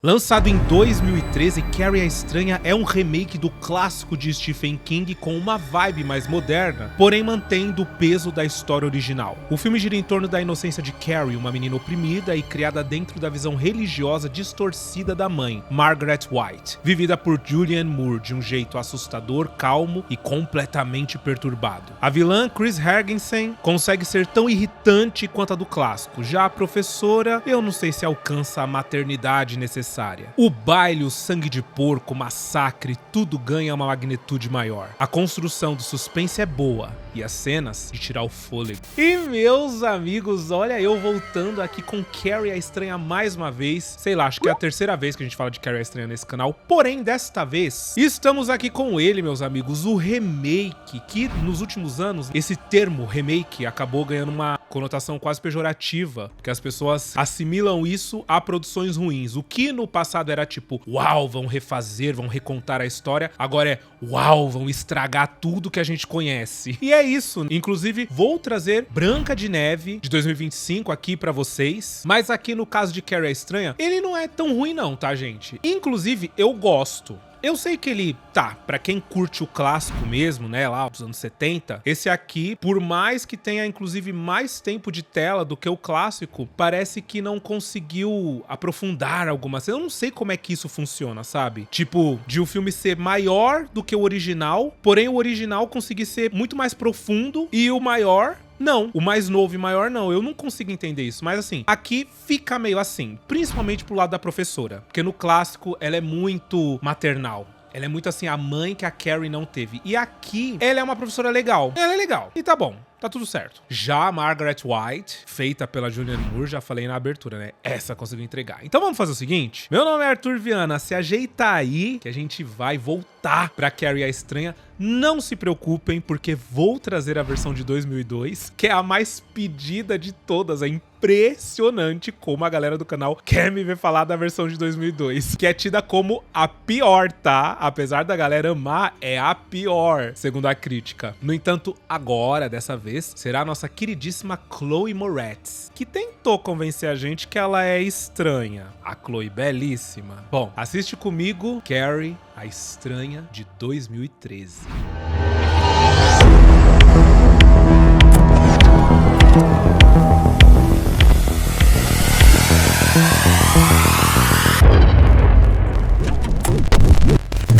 Lançado em 2013, Carrie a Estranha é um remake do clássico de Stephen King com uma vibe mais moderna, porém mantendo o peso da história original. O filme gira em torno da inocência de Carrie, uma menina oprimida e criada dentro da visão religiosa distorcida da mãe, Margaret White, vivida por Julianne Moore de um jeito assustador, calmo e completamente perturbado. A vilã, Chris Hargensen, consegue ser tão irritante quanto a do clássico. Já a professora, eu não sei se alcança a maternidade necessária. O baile, o sangue de porco, o massacre, tudo ganha uma magnitude maior. A construção do suspense é boa e as cenas de tirar o fôlego. E meus amigos, olha eu voltando aqui com Carrie a Estranha mais uma vez. Sei lá, acho que é a terceira vez que a gente fala de Carrie a Estranha nesse canal. Porém, desta vez, estamos aqui com ele, meus amigos, o remake, que nos últimos anos, esse termo remake acabou ganhando uma conotação quase pejorativa, porque as pessoas assimilam isso a produções ruins. O que no passado era tipo, uau, vão refazer, vão recontar a história, agora é, uau, vão estragar tudo que a gente conhece. E é isso. Inclusive, vou trazer Branca de Neve de 2025 aqui pra vocês, mas aqui no caso de Carrie a Estranha, ele não é tão ruim não, tá, gente? Inclusive, eu gosto. Eu sei que ele, pra quem curte o clássico mesmo, né, lá dos anos 70, esse aqui, por mais que tenha inclusive mais tempo de tela do que o clássico, parece que não conseguiu aprofundar algumas coisas. Eu não sei como é que isso funciona, sabe? Tipo, de o filme ser maior do que o original, porém o original conseguir ser muito mais profundo e o maior... não, o mais novo e maior não, eu não consigo entender isso, mas assim, aqui fica meio assim, principalmente pro lado da professora, porque no clássico ela é muito maternal. Ela é muito assim, a mãe que a Carrie não teve. E aqui, ela é uma professora legal. Ela é legal. E tá bom. Tá tudo certo. Já a Margaret White, feita pela Julianne Moore, já falei na abertura, né? Essa conseguiu entregar. Então vamos fazer o seguinte. Meu nome é Arthur Viana, se ajeita aí que a gente vai voltar pra Carrie a Estranha. Não se preocupem, porque vou trazer a versão de 2002, que é a mais pedida de todas. É impressionante como a galera do canal quer me ver falar da versão de 2002, que é tida como a pior, tá? Apesar da galera amar, é a pior, segundo a crítica. No entanto, agora, dessa vez, será a nossa queridíssima Chloe Moretz, que tentou convencer a gente que ela é estranha. A Chloe belíssima. Bom, assiste comigo Carrie a Estranha de 2013.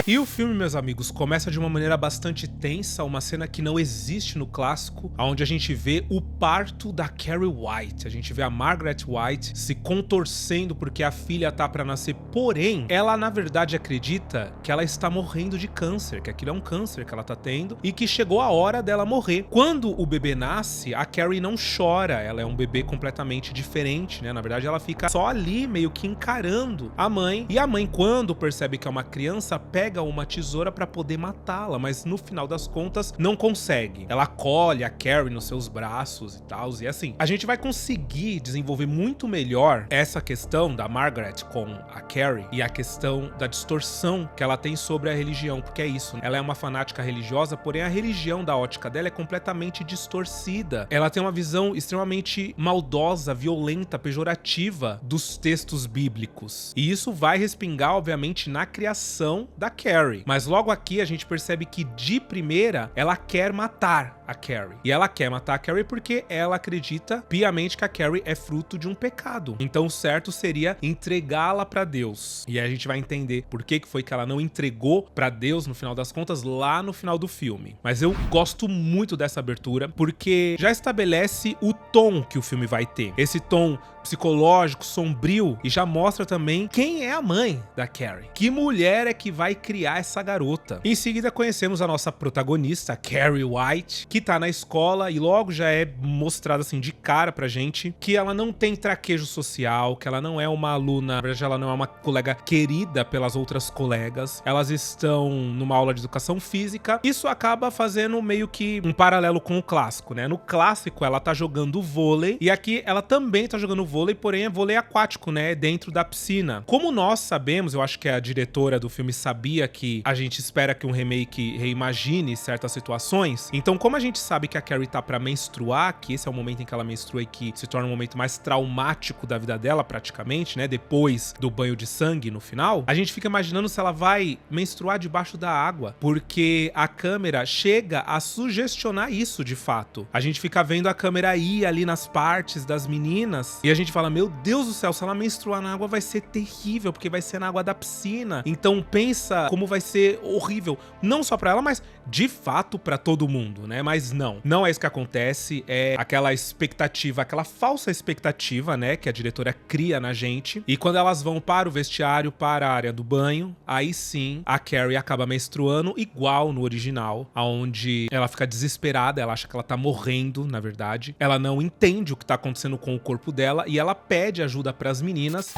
E o filme, meus amigos, começa de uma maneira bastante tensa, uma cena que não existe no clássico, onde a gente vê o parto da Carrie White. A gente vê a Margaret White se contorcendo porque a filha tá pra nascer, porém, ela na verdade acredita que ela está morrendo de câncer, que aquilo é um câncer que ela tá tendo e que chegou a hora dela morrer. Quando o bebê nasce, a Carrie não chora, ela é um bebê completamente diferente, né? Na verdade, ela fica só ali, meio que encarando a mãe. E a mãe, quando percebe que é uma criança, pega uma tesoura pra poder matá-la, mas no final das contas não consegue. Ela acolhe a Carrie nos seus braços e tal, e assim, a gente vai conseguir desenvolver muito melhor essa questão da Margaret com a Carrie e a questão da distorção que ela tem sobre a religião, porque é isso, ela é uma fanática religiosa, porém a religião da ótica dela é completamente distorcida. Ela tem uma visão extremamente maldosa, violenta, pejorativa dos textos bíblicos. E isso vai respingar, obviamente, na criação da Carrie. Mas logo aqui a gente percebe que de primeira ela quer matar a Carrie. E ela quer matar a Carrie porque ela acredita piamente que a Carrie é fruto de um pecado. Então o certo seria entregá-la pra Deus. E aí a gente vai entender por que foi que ela não entregou pra Deus no final das contas lá no final do filme. Mas eu gosto muito dessa abertura porque já estabelece o tom que o filme vai ter. Esse tom psicológico, sombrio, e já mostra também quem é a mãe da Carrie. Que mulher é que vai criar essa garota? Em seguida conhecemos a nossa protagonista, Carrie White, que tá na escola e logo já é mostrada assim de cara pra gente que ela não tem traquejo social, que ela não é uma aluna, na verdade ela não é uma colega querida pelas outras colegas. Elas estão numa aula de educação física. Isso acaba fazendo meio que um paralelo com o clássico, né? No clássico ela tá jogando vôlei e aqui ela também tá jogando vôlei, porém é vôlei aquático, né? Dentro da piscina. Como nós sabemos, eu acho que a diretora do filme sabia que a gente espera que um remake reimagine certas situações. Então, como a gente sabe que a Carrie tá pra menstruar, que esse é o momento em que ela menstrua e que se torna um momento mais traumático da vida dela, praticamente, né? Depois do banho de sangue no final, a gente fica imaginando se ela vai menstruar debaixo da água, porque a câmera chega a sugestionar isso de fato. A gente fica vendo a câmera ir ali nas partes das meninas e a gente fala, meu Deus do céu, se ela menstruar na água vai ser terrível, porque vai ser na água da piscina. Então pensa como vai ser horrível, não só pra ela, mas de fato pra todo mundo, né? Mas não é isso que acontece, é aquela expectativa, aquela falsa expectativa, né, que a diretora cria na gente. E quando elas vão para o vestiário, para a área do banho, aí sim a Carrie acaba menstruando igual no original, onde ela fica desesperada, ela acha que ela tá morrendo, na verdade. Ela não entende o que tá acontecendo com o corpo dela e ela pede ajuda pras meninas.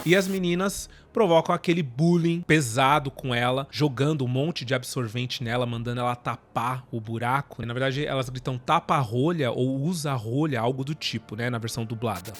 E as meninas provocam aquele bullying pesado com ela, jogando um monte de absorvente nela, mandando ela tapar o buraco. Na verdade, elas gritam tapa a rolha ou usa a rolha, algo do tipo, né, na versão dublada.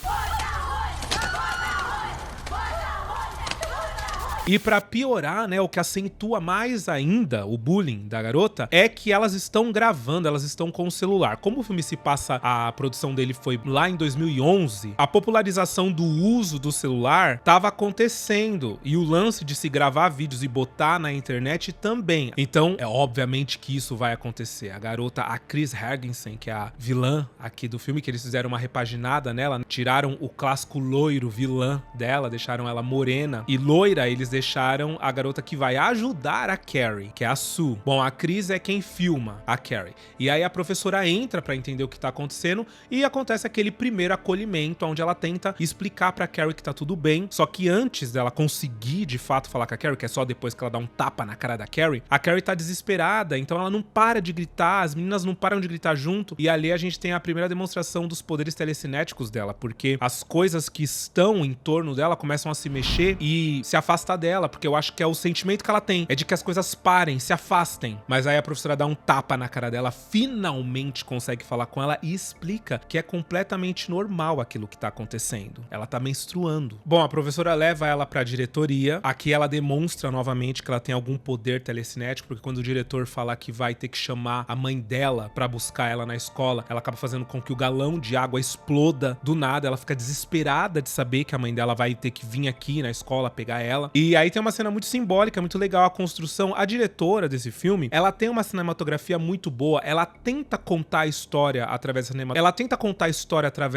E pra piorar, né, o que acentua mais ainda o bullying da garota é que elas estão gravando, elas estão com o celular. Como o filme se passa, a produção dele foi lá em 2011, a popularização do uso do celular tava acontecendo e o lance de se gravar vídeos e botar na internet também. Então, é obviamente que isso vai acontecer. A garota, a Chris Hargensen, que é a vilã aqui do filme, que eles fizeram uma repaginada nela, tiraram o clássico loiro vilã dela, deixaram ela morena e loira, eles deixaram a garota que vai ajudar a Carrie, que é a Sue. Bom, a Chris é quem filma a Carrie. E aí a professora entra pra entender o que tá acontecendo e acontece aquele primeiro acolhimento, onde ela tenta explicar pra Carrie que tá tudo bem. Só que antes dela conseguir, de fato, falar com a Carrie, que é só depois que ela dá um tapa na cara da Carrie, a Carrie tá desesperada, então ela não para de gritar, as meninas não param de gritar junto. E ali a gente tem a primeira demonstração dos poderes telecinéticos dela, porque as coisas que estão em torno dela começam a se mexer e se afastar dela, porque eu acho que é o sentimento que ela tem, é de que as coisas parem, se afastem. Mas aí a professora dá um tapa na cara dela, finalmente consegue falar com ela e explica que é completamente normal aquilo que tá acontecendo. Ela tá menstruando. Bom, a professora leva ela pra diretoria, aqui ela demonstra novamente que ela tem algum poder telecinético, porque quando o diretor fala que vai ter que chamar a mãe dela pra buscar ela na escola, ela acaba fazendo com que o galão de água exploda do nada, ela fica desesperada de saber que a mãe dela vai ter que vir aqui na escola pegar ela. E aí tem uma cena muito simbólica, muito legal a construção. A diretora desse filme, ela tem uma cinematografia muito boa, ela tenta contar a história através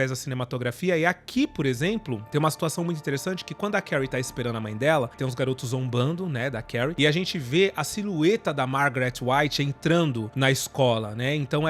da cinematografia, e aqui, por exemplo, tem uma situação muito interessante que quando a Carrie tá esperando a mãe dela, tem uns garotos zombando, né, da Carrie, e a gente vê a silhueta da Margaret White entrando na escola, né, então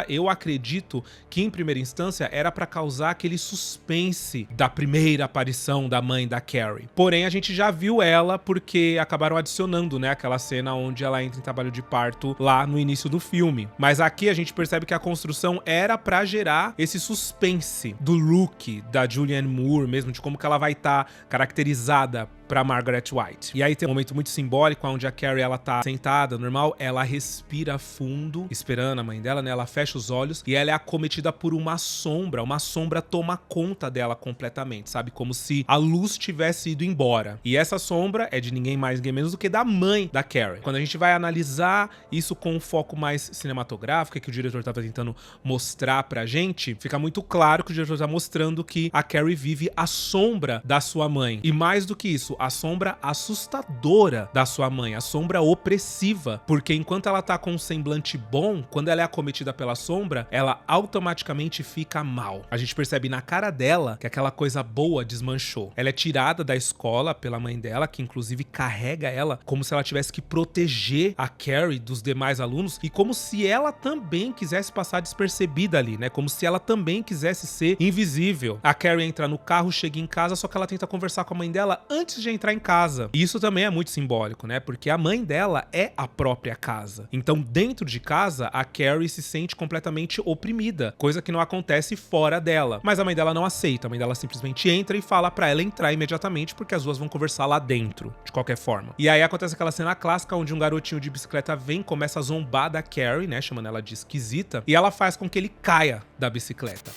eu acredito que em primeira instância era pra causar aquele suspense da primeira aparição da mãe da Carrie. Porém, a gente já viu ela porque acabaram adicionando, né, aquela cena onde ela entra em trabalho de parto lá no início do filme. Mas aqui a gente percebe que a construção era pra gerar esse suspense do look da Julianne Moore mesmo, de como que ela vai estar caracterizada pra Margaret White. E aí tem um momento muito simbólico onde a Carrie, ela tá sentada, normal, ela respira fundo, esperando a mãe dela, né, ela fecha os olhos e ela é acometida por uma sombra toma conta dela completamente, sabe, como se a luz tivesse ido embora. E essa sombra é de ninguém mais, ninguém menos do que da mãe da Carrie. Quando a gente vai analisar isso com um foco mais cinematográfico, que o diretor tava tentando mostrar pra gente, fica muito claro que o diretor tá mostrando que a Carrie vive a sombra da sua mãe. E mais do que isso, a sombra assustadora da sua mãe, a sombra opressiva, porque enquanto ela tá com um semblante bom, quando ela é acometida pela sombra, ela automaticamente fica mal. A gente percebe na cara dela que aquela coisa boa desmanchou. Ela é tirada da escola pela mãe dela, que inclusive carrega ela como se ela tivesse que proteger a Carrie dos demais alunos e como se ela também quisesse passar despercebida ali, né? Como se ela também quisesse ser invisível. A Carrie entra no carro, chega em casa, só que ela tenta conversar com a mãe dela antes de entrar em casa. E isso também é muito simbólico, né? Porque a mãe dela é a própria casa. Então, dentro de casa, a Carrie se sente completamente oprimida, coisa que não acontece fora dela. Mas a mãe dela não aceita, a mãe dela simplesmente entra e fala pra ela entrar imediatamente, porque as duas vão conversar lá dentro, de qualquer forma. E aí acontece aquela cena clássica onde um garotinho de bicicleta vem, começa a zombar da Carrie, né? Chamando ela de esquisita, e ela faz com que ele caia da bicicleta.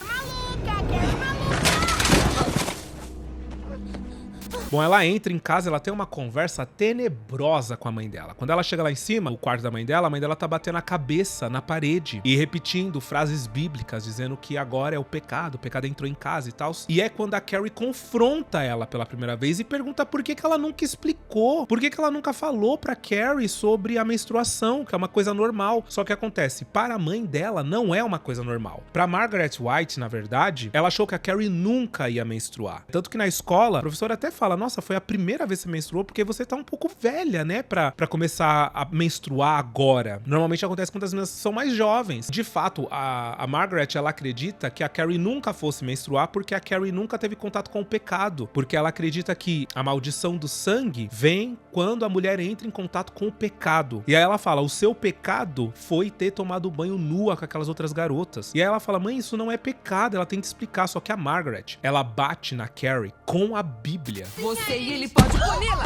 Bom, ela entra em casa, ela tem uma conversa tenebrosa com a mãe dela. Quando ela chega lá em cima, o quarto da mãe dela, a mãe dela tá batendo a cabeça na parede e repetindo frases bíblicas, dizendo que agora é o pecado entrou em casa e tal. E é quando a Carrie confronta ela pela primeira vez e pergunta por que ela nunca explicou, por que ela nunca falou pra Carrie sobre a menstruação, que é uma coisa normal. Só que acontece, para a mãe dela não é uma coisa normal. Pra Margaret White, na verdade, ela achou que a Carrie nunca ia menstruar. Tanto que na escola, a professora até fala, nossa, foi a primeira vez que você menstruou porque você tá um pouco velha, né, pra começar a menstruar agora. Normalmente acontece quando as meninas são mais jovens. De fato, a Margaret, ela acredita que a Carrie nunca fosse menstruar porque a Carrie nunca teve contato com o pecado. Porque ela acredita que a maldição do sangue vem quando a mulher entra em contato com o pecado. E aí ela fala, o seu pecado foi ter tomado banho nua com aquelas outras garotas. E aí ela fala, mãe, isso não é pecado, ela tem que explicar. Só que a Margaret, ela bate na Carrie com a Bíblia. Você e ele pode puni-la!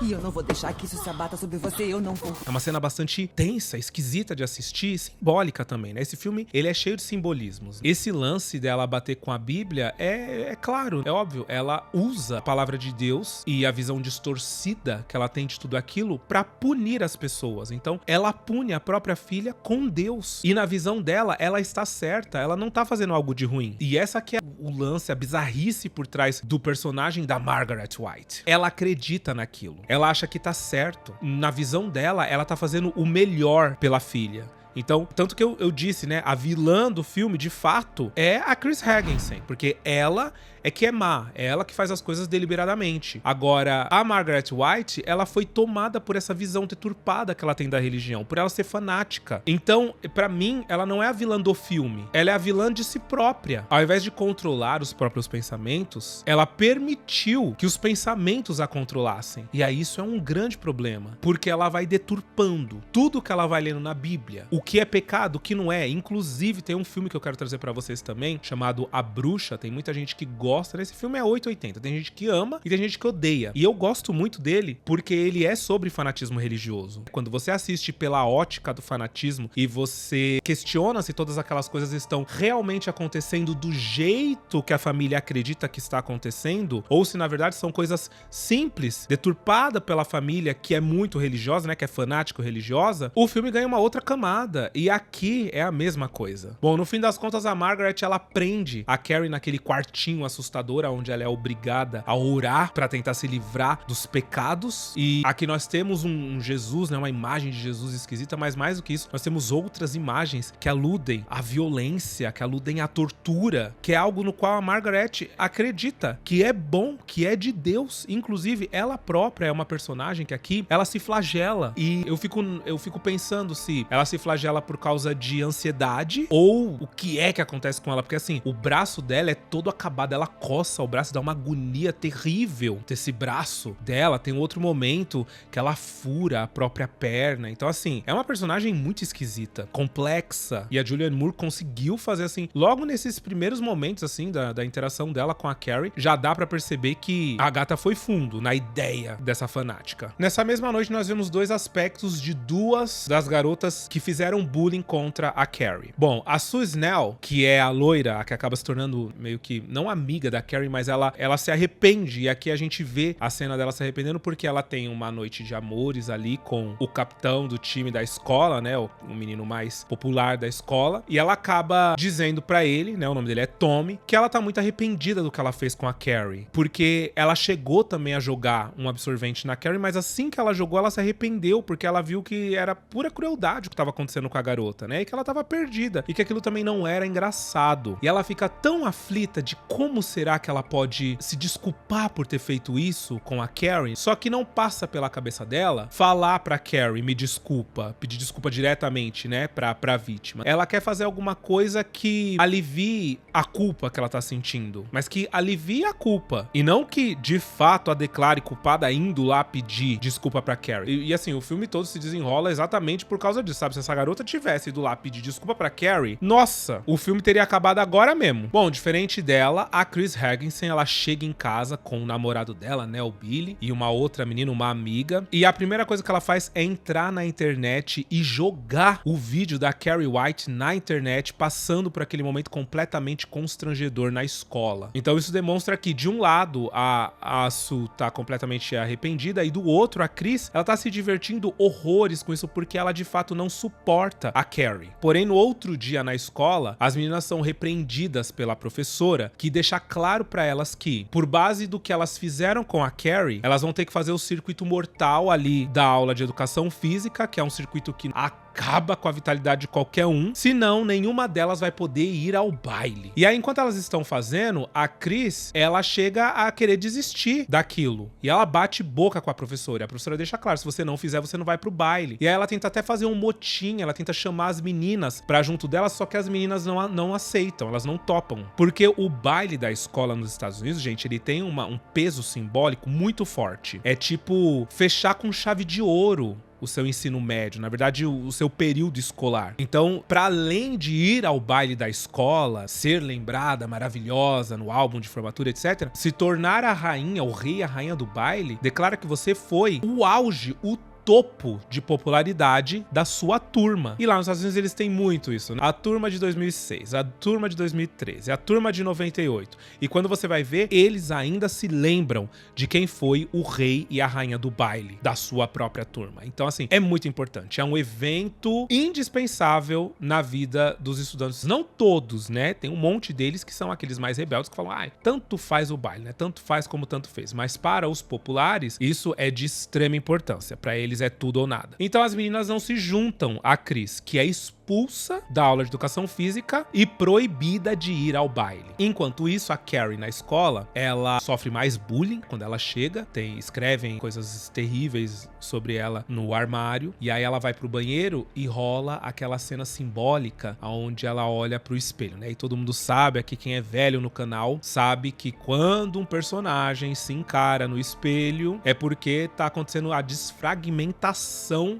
E eu não vou deixar que isso se abata sobre você, eu não vou. É uma cena bastante tensa, esquisita de assistir, simbólica também, né? Esse filme, ele é cheio de simbolismos. Esse lance dela bater com a Bíblia é claro, é óbvio, ela usa a palavra de Deus e a visão distorcida que ela tem de tudo aquilo pra punir as pessoas. Então, ela pune a própria filha com Deus. E na visão dela, ela está certa, ela não tá fazendo algo de ruim. E essa que é o lance, a bizarrice por trás do personagem da Margaret White. Ela acredita naquilo. Ela acha que tá certo. Na visão dela, ela tá fazendo o melhor pela filha. Então, tanto que eu disse, né, a vilã do filme, de fato, é a Chris Hagensen, porque ela é que é má, é ela que faz as coisas deliberadamente. Agora, a Margaret White, ela foi tomada por essa visão deturpada que ela tem da religião, por ela ser fanática. Então, pra mim, ela não é a vilã do filme, ela é a vilã de si própria. Ao invés de controlar os próprios pensamentos, ela permitiu que os pensamentos a controlassem. E aí isso é um grande problema, porque ela vai deturpando tudo que ela vai lendo na Bíblia. O que é pecado, o que não é. Inclusive, tem um filme que eu quero trazer pra vocês também, chamado A Bruxa. Tem muita gente que gosta desse filme, é 880. Tem gente que ama e tem gente que odeia. E eu gosto muito dele porque ele é sobre fanatismo religioso. Quando você assiste pela ótica do fanatismo e você questiona se todas aquelas coisas estão realmente acontecendo do jeito que a família acredita que está acontecendo, ou se na verdade são coisas simples, deturpada pela família que é muito religiosa, né, que é fanático religiosa, o filme ganha uma outra camada. E aqui é a mesma coisa. Bom, no fim das contas, a Margaret, ela prende a Carrie naquele quartinho assustador, onde ela é obrigada a orar pra tentar se livrar dos pecados. E aqui nós temos um Jesus, né, uma imagem de Jesus esquisita, mas mais do que isso, nós temos outras imagens que aludem à violência, que aludem à tortura, que é algo no qual a Margaret acredita que é bom, que é de Deus. Inclusive, ela própria é uma personagem que aqui, ela se flagela. E eu fico pensando se ela se flagela por causa de ansiedade ou o que é que acontece com ela, porque assim, o braço dela é todo acabado, ela coça o braço, dá uma agonia terrível desse braço dela. Tem um outro momento que ela fura a própria perna. Então assim, é uma personagem muito esquisita, complexa, e a Julianne Moore conseguiu fazer assim, logo nesses primeiros momentos assim da interação dela com a Carrie, já dá pra perceber que a gata foi fundo na ideia dessa fanática. Nessa mesma noite nós vemos dois aspectos de duas das garotas que fizeram bullying contra a Carrie. Bom, a Sue Snell, que é a loira, a que acaba se tornando meio que, não amiga da Carrie, mas ela se arrepende, e aqui a gente vê a cena dela se arrependendo porque ela tem uma noite de amores ali com o capitão do time da escola, né, o menino mais popular da escola, e ela acaba dizendo pra ele, né, o nome dele é Tommy, que ela tá muito arrependida do que ela fez com a Carrie, porque ela chegou também a jogar um absorvente na Carrie, mas assim que ela jogou, ela se arrependeu, porque ela viu que era pura crueldade o que tava acontecendo com a garota, né, e que ela tava perdida, e que aquilo também não era engraçado. E ela fica tão aflita de como será que ela pode se desculpar por ter feito isso com a Carrie, só que não passa pela cabeça dela falar pra Carrie, me desculpa, pedir desculpa diretamente, né, pra vítima. Ela quer fazer alguma coisa que alivie a culpa que ela tá sentindo, mas que alivie a culpa, e não que de fato a declare culpada indo lá pedir desculpa pra Carrie. E assim, o filme todo se desenrola exatamente por causa disso, sabe? Se essa garota tivesse ido lá pedir desculpa pra Carrie, nossa, o filme teria acabado agora mesmo. Bom, diferente dela, a Chris Chris Hagginson, ela chega em casa com o namorado dela, né, o Billy, e uma outra menina, uma amiga. E a primeira coisa que ela faz é entrar na internet e jogar o vídeo da Carrie White na internet, passando por aquele momento completamente constrangedor na escola. Então isso demonstra que, de um lado, a Sue tá completamente arrependida, e do outro, a Chris, ela tá se divertindo horrores com isso, porque ela de fato não suporta a Carrie. Porém, no outro dia na escola, as meninas são repreendidas pela professora, que deixa claro pra elas que, por base do que elas fizeram com a Carrie, elas vão ter que fazer o circuito mortal ali da aula de educação física, que é um circuito que acaba com a vitalidade de qualquer um, senão nenhuma delas vai poder ir ao baile. E aí, enquanto elas estão fazendo, a Chris, ela chega a querer desistir daquilo, e ela bate boca com a professora, e a professora deixa claro, se você não fizer, você não vai pro baile. E aí ela tenta até fazer um motim, ela tenta chamar as meninas pra junto delas, só que as meninas não aceitam, elas não topam, porque o baile da escola nos Estados Unidos, gente, ele tem um peso simbólico muito forte. É tipo fechar com chave de ouro o seu ensino médio, na verdade o seu período escolar. Então, para além de ir ao baile da escola, ser lembrada, maravilhosa no álbum de formatura, etc., se tornar a rainha, o rei, a rainha do baile, declara que você foi o auge, o topo de popularidade da sua turma. E lá nos Estados Unidos eles têm muito isso, né? A turma de 2006, a turma de 2013, a turma de 98. E quando você vai ver, eles ainda se lembram de quem foi o rei e a rainha do baile da sua própria turma. Então, assim, é muito importante. É um evento indispensável na vida dos estudantes. Não todos, né? Tem um monte deles que são aqueles mais rebeldes que falam, tanto faz o baile, né? Tanto faz como tanto fez. Mas para os populares, isso é de extrema importância. Para eles é tudo ou nada. Então as meninas não se juntam a Chris, que é expulsa da aula de educação física e proibida de ir ao baile. Enquanto isso, a Carrie na escola, ela sofre mais bullying quando ela chega, escrevem coisas terríveis sobre ela no armário, e aí ela vai pro banheiro e rola aquela cena simbólica onde ela olha pro espelho, né? E todo mundo sabe, aqui quem é velho no canal, sabe que quando um personagem se encara no espelho, é porque tá acontecendo a desfragmentação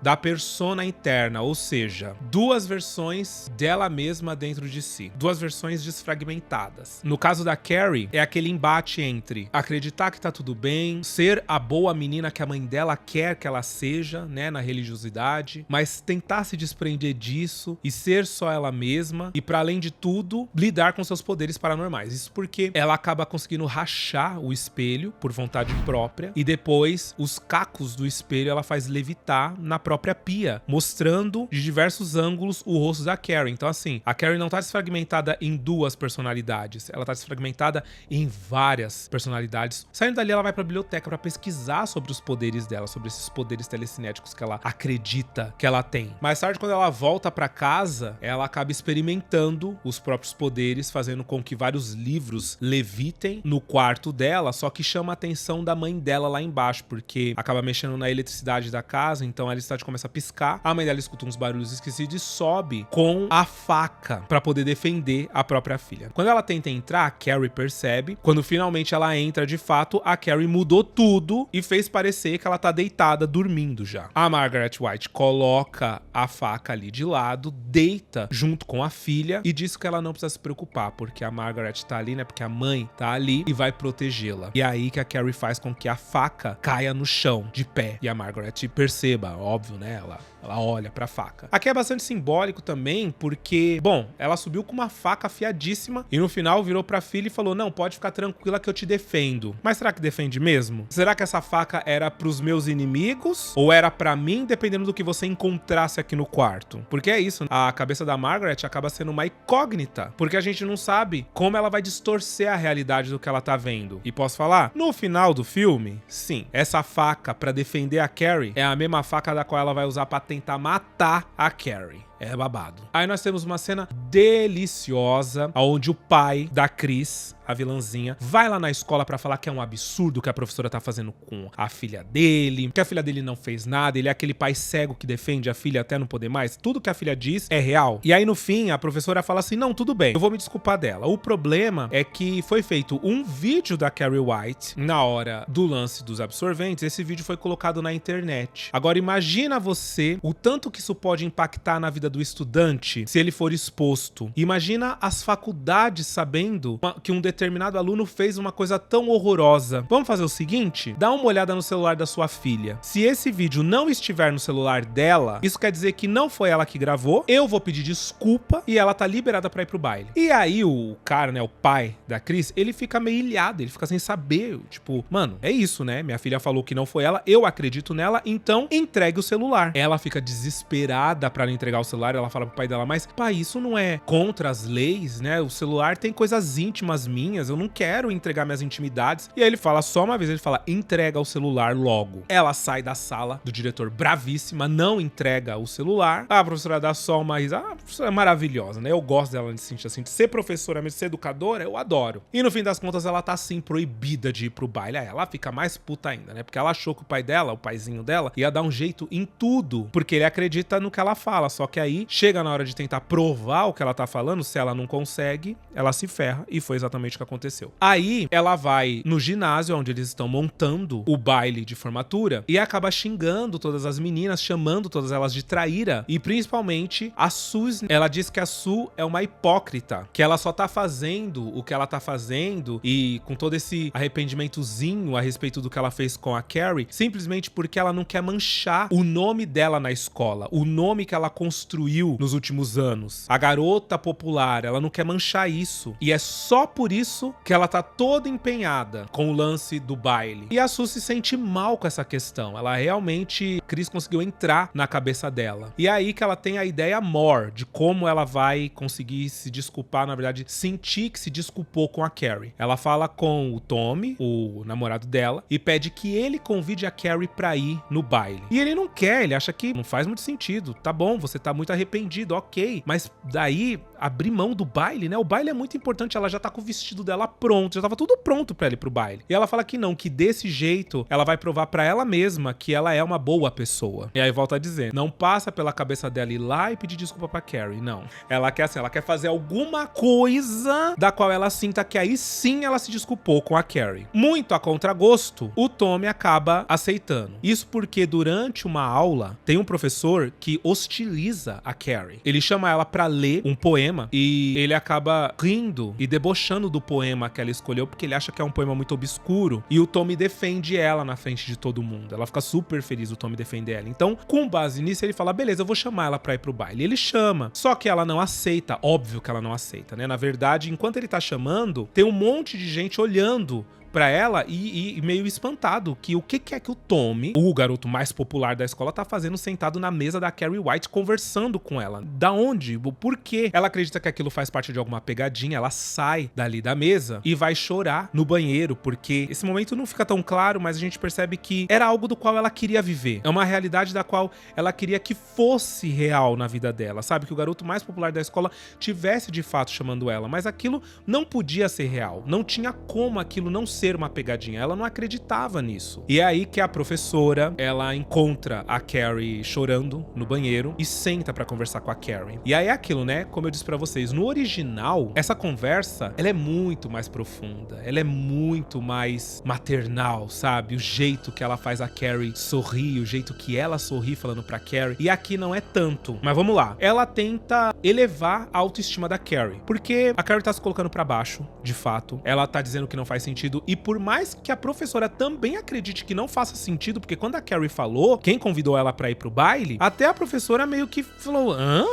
da persona interna, ou seja, duas versões dela mesma dentro de si. Duas versões desfragmentadas. No caso da Carrie, é aquele embate entre acreditar que tá tudo bem, ser a boa menina que a mãe dela quer que ela seja, né, na religiosidade, mas tentar se desprender disso e ser só ela mesma e, para além de tudo, lidar com seus poderes paranormais. Isso porque ela acaba conseguindo rachar o espelho por vontade própria e depois os cacos do espelho ela faz levitar na própria pia, mostrando de diversos ângulos o rosto da Carrie. Então, assim, a Carrie não tá desfragmentada em duas personalidades, ela tá desfragmentada em várias personalidades. Saindo dali, ela vai pra biblioteca pra pesquisar sobre os poderes dela, sobre esses poderes telecinéticos que ela acredita que ela tem. Mais tarde, quando ela volta pra casa, ela acaba experimentando os próprios poderes, fazendo com que vários livros levitem no quarto dela, só que chama a atenção da mãe dela lá embaixo, porque acaba mexendo na eletricidade da casa, então a eletricidade começa a piscar, a mãe dela escuta uns barulhos esquisitos e sobe com a faca pra poder defender a própria filha. Quando ela tenta entrar, a Carrie percebe. Quando finalmente ela entra de fato, a Carrie mudou tudo e fez parecer que ela tá deitada, dormindo já. A Margaret White coloca a faca ali de lado, deita junto com a filha e diz que ela não precisa se preocupar, porque a Margaret tá ali, né? Porque a mãe tá ali e vai protegê-la. E é aí que a Carrie faz com que a faca caia no chão, de pé. E a Margaret perceba, óbvio, né? Ela olha pra faca. Aqui é bastante simbólico também, porque, bom, ela subiu com uma faca afiadíssima e no final virou pra filha e falou, não, pode ficar tranquila que eu te defendo. Mas será que defende mesmo? Será que essa faca era pros meus inimigos? Ou era pra mim, dependendo do que você encontrasse aqui no quarto? Porque é isso, a cabeça da Margaret acaba sendo uma incógnita, porque a gente não sabe como ela vai distorcer a realidade do que ela tá vendo. E posso falar? No final do filme, sim, essa faca pra defender a Carrie é a mesma faca da qual ela vai usar pra tentar matar a Carrie. É babado. Aí nós temos uma cena deliciosa, onde o pai da Chris, a vilãzinha, vai lá na escola pra falar que é um absurdo o que a professora tá fazendo com a filha dele, que a filha dele não fez nada, ele é aquele pai cego que defende a filha até não poder mais. Tudo que a filha diz é real. E aí no fim, a professora fala assim, não, tudo bem, eu vou me desculpar dela. O problema é que foi feito um vídeo da Carrie White na hora do lance dos absorventes. Esse vídeo foi colocado na internet. Agora imagina você o tanto que isso pode impactar na vida do estudante se ele for exposto. Imagina as faculdades sabendo que um determinado determinado aluno fez uma coisa tão horrorosa. Vamos fazer o seguinte? Dá uma olhada no celular da sua filha. Se esse vídeo não estiver no celular dela, isso quer dizer que não foi ela que gravou, eu vou pedir desculpa e ela tá liberada pra ir pro baile. E aí o cara, né, o pai da Chris, ele fica meio ilhado, ele fica sem saber, tipo, mano, é isso, né? Minha filha falou que não foi ela, eu acredito nela, então entregue o celular. Ela fica desesperada pra entregar o celular, ela fala pro pai dela, mas pai, isso não é contra as leis, né? O celular tem coisas íntimas minhas, eu não quero entregar minhas intimidades. E aí ele fala só uma vez, ele fala, entrega o celular logo. Ela sai da sala do diretor bravíssima, não entrega o celular. A professora dá só uma risada. A professora é maravilhosa, né? Eu gosto dela de sentir assim, de ser professora, de ser educadora, eu adoro. E no fim das contas, ela tá assim, proibida de ir pro baile. Aí ela fica mais puta ainda, né? Porque ela achou que o pai dela, o paizinho dela, ia dar um jeito em tudo, porque ele acredita no que ela fala. Só que aí, chega na hora de tentar provar o que ela tá falando, se ela não consegue, ela se ferra, e foi exatamente o que aconteceu. Aí, ela vai no ginásio, onde eles estão montando o baile de formatura, e acaba xingando todas as meninas, chamando todas elas de traíra, e principalmente a Suzy. Ela diz que a Su é uma hipócrita, que ela só tá fazendo o que ela tá fazendo, e com todo esse arrependimentozinho a respeito do que ela fez com a Carrie, simplesmente porque ela não quer manchar o nome dela na escola, o nome que ela construiu nos últimos anos. A garota popular, ela não quer manchar isso. E é só por isso que ela tá toda empenhada com o lance do baile. E a Su se sente mal com essa questão. Ela realmente, Chris conseguiu entrar na cabeça dela. E é aí que ela tem a ideia more de como ela vai conseguir se desculpar, na verdade, sentir que se desculpou com a Carrie. Ela fala com o Tommy, o namorado dela, e pede que ele convide a Carrie pra ir no baile. E ele não quer, ele acha que não faz muito sentido. Tá bom, você tá muito arrependido, ok. Mas daí, abrir mão do baile, né? O baile é muito importante, ela já tá com o vestido dela pronto, já tava tudo pronto pra ela ir pro baile. E ela fala que não, que desse jeito ela vai provar pra ela mesma que ela é uma boa pessoa. E aí volta a dizer, não passa pela cabeça dela ir lá e pedir desculpa pra Carrie, não. Ela quer assim, ela quer fazer alguma coisa da qual ela sinta que aí sim ela se desculpou com a Carrie. Muito a contragosto, o Tommy acaba aceitando. Isso porque durante uma aula tem um professor que hostiliza a Carrie. Ele chama ela pra ler um poema e ele acaba rindo e debochando do poema que ela escolheu porque ele acha que é um poema muito obscuro, e o Tommy defende ela na frente de todo mundo. Ela fica super feliz, o Tommy defender ela. Então, com base nisso, ele fala, beleza, eu vou chamar ela pra ir pro baile. Ele chama, só que ela não aceita. Óbvio que ela não aceita, né? Na verdade, enquanto ele tá chamando, tem um monte de gente olhando pra ela e meio espantado que o que é que o Tommy, o garoto mais popular da escola, tá fazendo sentado na mesa da Carrie White conversando com ela. Da onde? Por quê? Ela acredita que aquilo faz parte de alguma pegadinha, ela sai dali da mesa e vai chorar no banheiro, porque esse momento não fica tão claro, mas a gente percebe que era algo do qual ela queria viver. É uma realidade da qual ela queria que fosse real na vida dela, sabe? Que o garoto mais popular da escola tivesse de fato chamando ela, mas aquilo não podia ser real. Não tinha como aquilo não ser uma pegadinha, ela não acreditava nisso. E é aí que a professora, ela encontra a Carrie chorando no banheiro e senta pra conversar com a Carrie. E aí é aquilo, né? Como eu disse pra vocês, no original, essa conversa, ela é muito mais profunda, ela é muito mais maternal, sabe? O jeito que ela faz a Carrie sorrir, o jeito que ela sorri falando pra Carrie. E aqui não é tanto. Mas vamos lá. Ela tenta elevar a autoestima da Carrie, porque a Carrie tá se colocando pra baixo, de fato. Ela tá dizendo que não faz sentido, e por mais que a professora também acredite que não faça sentido, porque quando a Carrie falou, quem convidou ela pra ir pro baile, até a professora meio que falou, hã?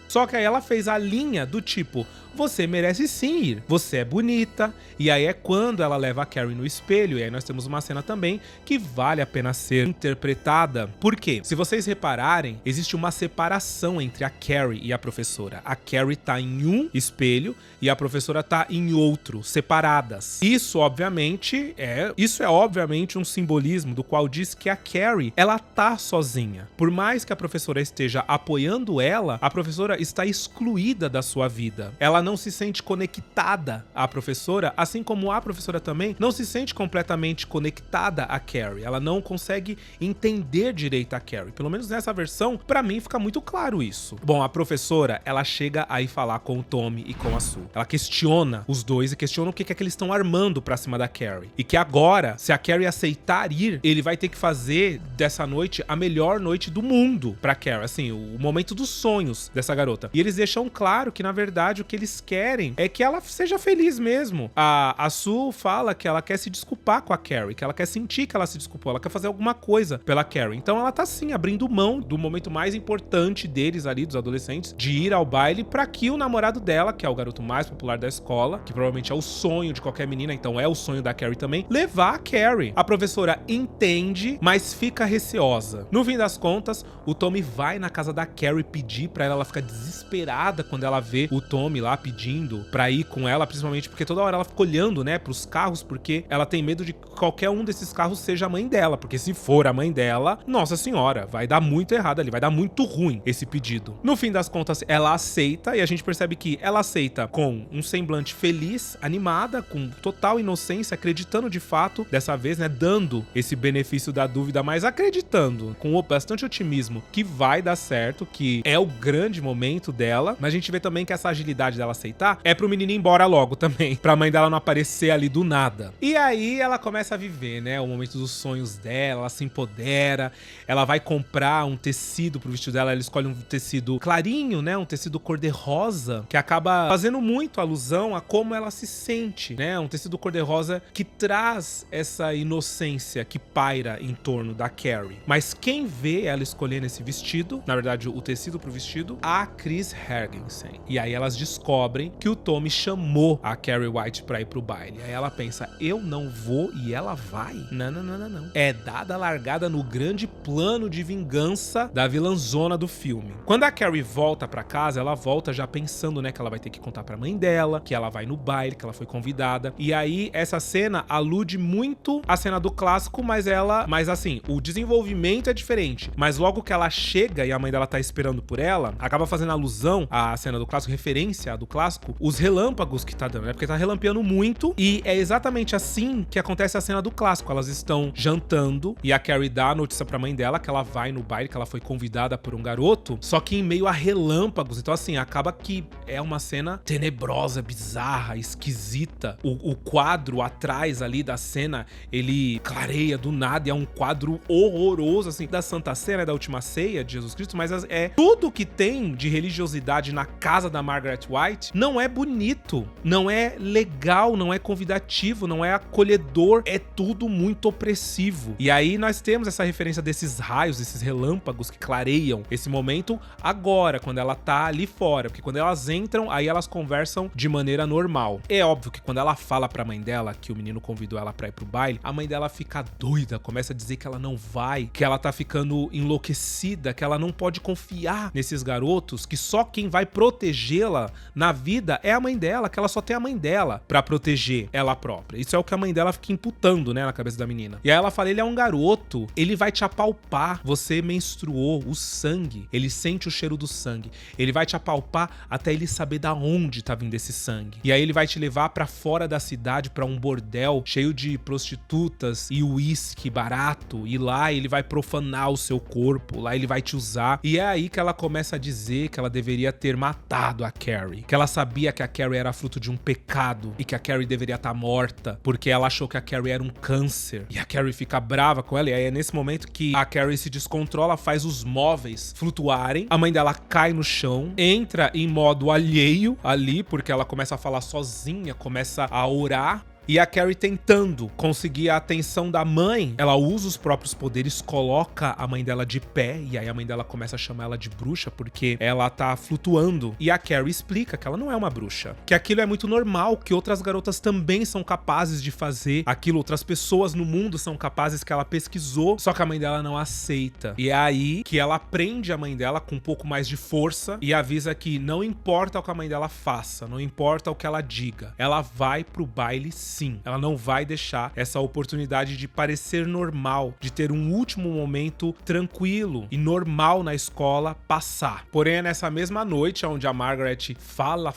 Só que aí ela fez a linha do tipo, você merece sim ir, você é bonita. E aí é quando ela leva a Carrie no espelho, e aí nós temos uma cena também que vale a pena ser interpretada. Por quê? Se vocês repararem, existe uma separação entre a Carrie e a professora. A Carrie tá em um espelho e a professora tá em outro, separadas. Isso é obviamente um simbolismo do qual diz que a Carrie, ela tá sozinha. Por mais que a professora esteja apoiando ela, a professora está excluída da sua vida. Ela não se sente conectada à professora, assim como a professora também não se sente completamente conectada a Carrie. Ela não consegue entender direito a Carrie. Pelo menos nessa versão, pra mim fica muito claro isso. Bom, a professora, ela chega aí falar com o Tommy e com a Su. Ela questiona os dois e questiona o que é que eles estão armando pra cima da Carrie. E que agora, se a Carrie aceitar ir, ele vai ter que fazer dessa noite a melhor noite do mundo pra Carrie. Assim, o momento dos sonhos dessa garota. garota. E eles deixam claro que, na verdade, o que eles querem é que ela seja feliz mesmo. A Sue fala que ela quer se desculpar com a Carrie, que ela quer sentir que ela se desculpou, ela quer fazer alguma coisa pela Carrie. Então ela tá, sim, abrindo mão do momento mais importante deles ali, dos adolescentes, de ir ao baile pra que o namorado dela, que é o garoto mais popular da escola, que provavelmente é o sonho de qualquer menina, então é o sonho da Carrie também, levar a Carrie. A professora entende, mas fica receosa. No fim das contas, o Tommy vai na casa da Carrie pedir pra ela fica desesperada quando ela vê o Tommy lá pedindo pra ir com ela, principalmente porque toda hora ela fica olhando, né, pros carros, porque ela tem medo de que qualquer um desses carros seja a mãe dela, porque se for a mãe dela, nossa senhora, vai dar muito errado ali, vai dar muito ruim esse pedido. No fim das contas, ela aceita, e a gente percebe que ela aceita com um semblante feliz, animada, com total inocência, acreditando de fato, dessa vez, né, dando esse benefício da dúvida, mas acreditando com bastante otimismo que vai dar certo, que é o grande momento dela. Mas a gente vê também que essa agilidade dela aceitar é pro menino ir embora logo também, pra mãe dela não aparecer ali do nada. E aí ela começa a viver, né, o momento dos sonhos dela, ela se empodera, ela vai comprar um tecido pro vestido dela, ela escolhe um tecido clarinho, né, um tecido cor-de-rosa, que acaba fazendo muito alusão a como ela se sente, né, um tecido cor-de-rosa que traz essa inocência que paira em torno da Carrie. Mas quem vê ela escolhendo esse vestido, na verdade o tecido pro vestido, a Chris Hergensen. E aí elas descobrem que o Tommy chamou a Carrie White pra ir pro baile. Aí ela pensa, eu não vou e ela vai? Não, não, não, não, não. É dada a largada no grande plano de vingança da vilãzona do filme. Quando a Carrie volta pra casa, ela volta já pensando, né, que ela vai ter que contar pra mãe dela, que ela vai no baile, que ela foi convidada. E aí essa cena alude muito à cena do clássico, mas assim, o desenvolvimento é diferente. Mas logo que ela chega e a mãe dela tá esperando por ela, acaba fazendo alusão à cena do clássico, referência do clássico, os relâmpagos que tá dando, né? Porque tá relampeando muito e é exatamente assim que acontece a cena do clássico. Elas estão jantando e a Carrie dá a notícia pra mãe dela que ela vai no baile, que ela foi convidada por um garoto, só que em meio a relâmpagos. Então assim, acaba que é uma cena tenebrosa, bizarra, esquisita. O quadro atrás ali da cena, ele clareia do nada e é um quadro horroroso, assim, da Santa Ceia, né, da Última Ceia de Jesus Cristo, mas é tudo que tem de religiosidade na casa da Margaret White não é bonito, não é legal, não é convidativo, não é acolhedor, é tudo muito opressivo. E aí nós temos essa referência desses raios, esses relâmpagos que clareiam esse momento agora, quando ela tá ali fora, porque quando elas entram, aí elas conversam de maneira normal. É óbvio que quando ela fala pra mãe dela que o menino convidou ela pra ir pro baile, a mãe dela fica doida, começa a dizer que ela não vai, que ela tá ficando enlouquecida, que ela não pode confiar nesses garotos, que só quem vai protegê-la na vida é a mãe dela, que ela só tem a mãe dela pra proteger ela própria. Isso é o que a mãe dela fica imputando, né, na cabeça da menina. E aí ela fala, ele é um garoto, ele vai te apalpar, você menstruou, o sangue, ele sente o cheiro do sangue, ele vai te apalpar até ele saber da onde tá vindo esse sangue. E aí ele vai te levar pra fora da cidade, pra um bordel cheio de prostitutas e uísque barato, e lá ele vai profanar o seu corpo, lá ele vai te usar. E é aí que ela começa a dizer que ela deveria ter matado a Carrie, que ela sabia que a Carrie era fruto de um pecado e que a Carrie deveria estar morta porque ela achou que a Carrie era um câncer. E a Carrie fica brava com ela, e aí é nesse momento que a Carrie se descontrola, faz os móveis flutuarem, a mãe dela cai no chão, entra em modo alheio ali, porque ela começa a falar sozinha, começa a orar. E a Carrie tentando conseguir a atenção da mãe, ela usa os próprios poderes, coloca a mãe dela de pé, e aí a mãe dela começa a chamar ela de bruxa, porque ela tá flutuando. E a Carrie explica que ela não é uma bruxa, que aquilo é muito normal, que outras garotas também são capazes de fazer aquilo, outras pessoas no mundo são capazes, que ela pesquisou, só que a mãe dela não aceita. E é aí que ela prende a mãe dela com um pouco mais de força e avisa que não importa o que a mãe dela faça, não importa o que ela diga, ela vai pro baile sim. Ela não vai deixar essa oportunidade de parecer normal, de ter um último momento tranquilo e normal na escola passar. Porém, é nessa mesma noite onde a Margaret fala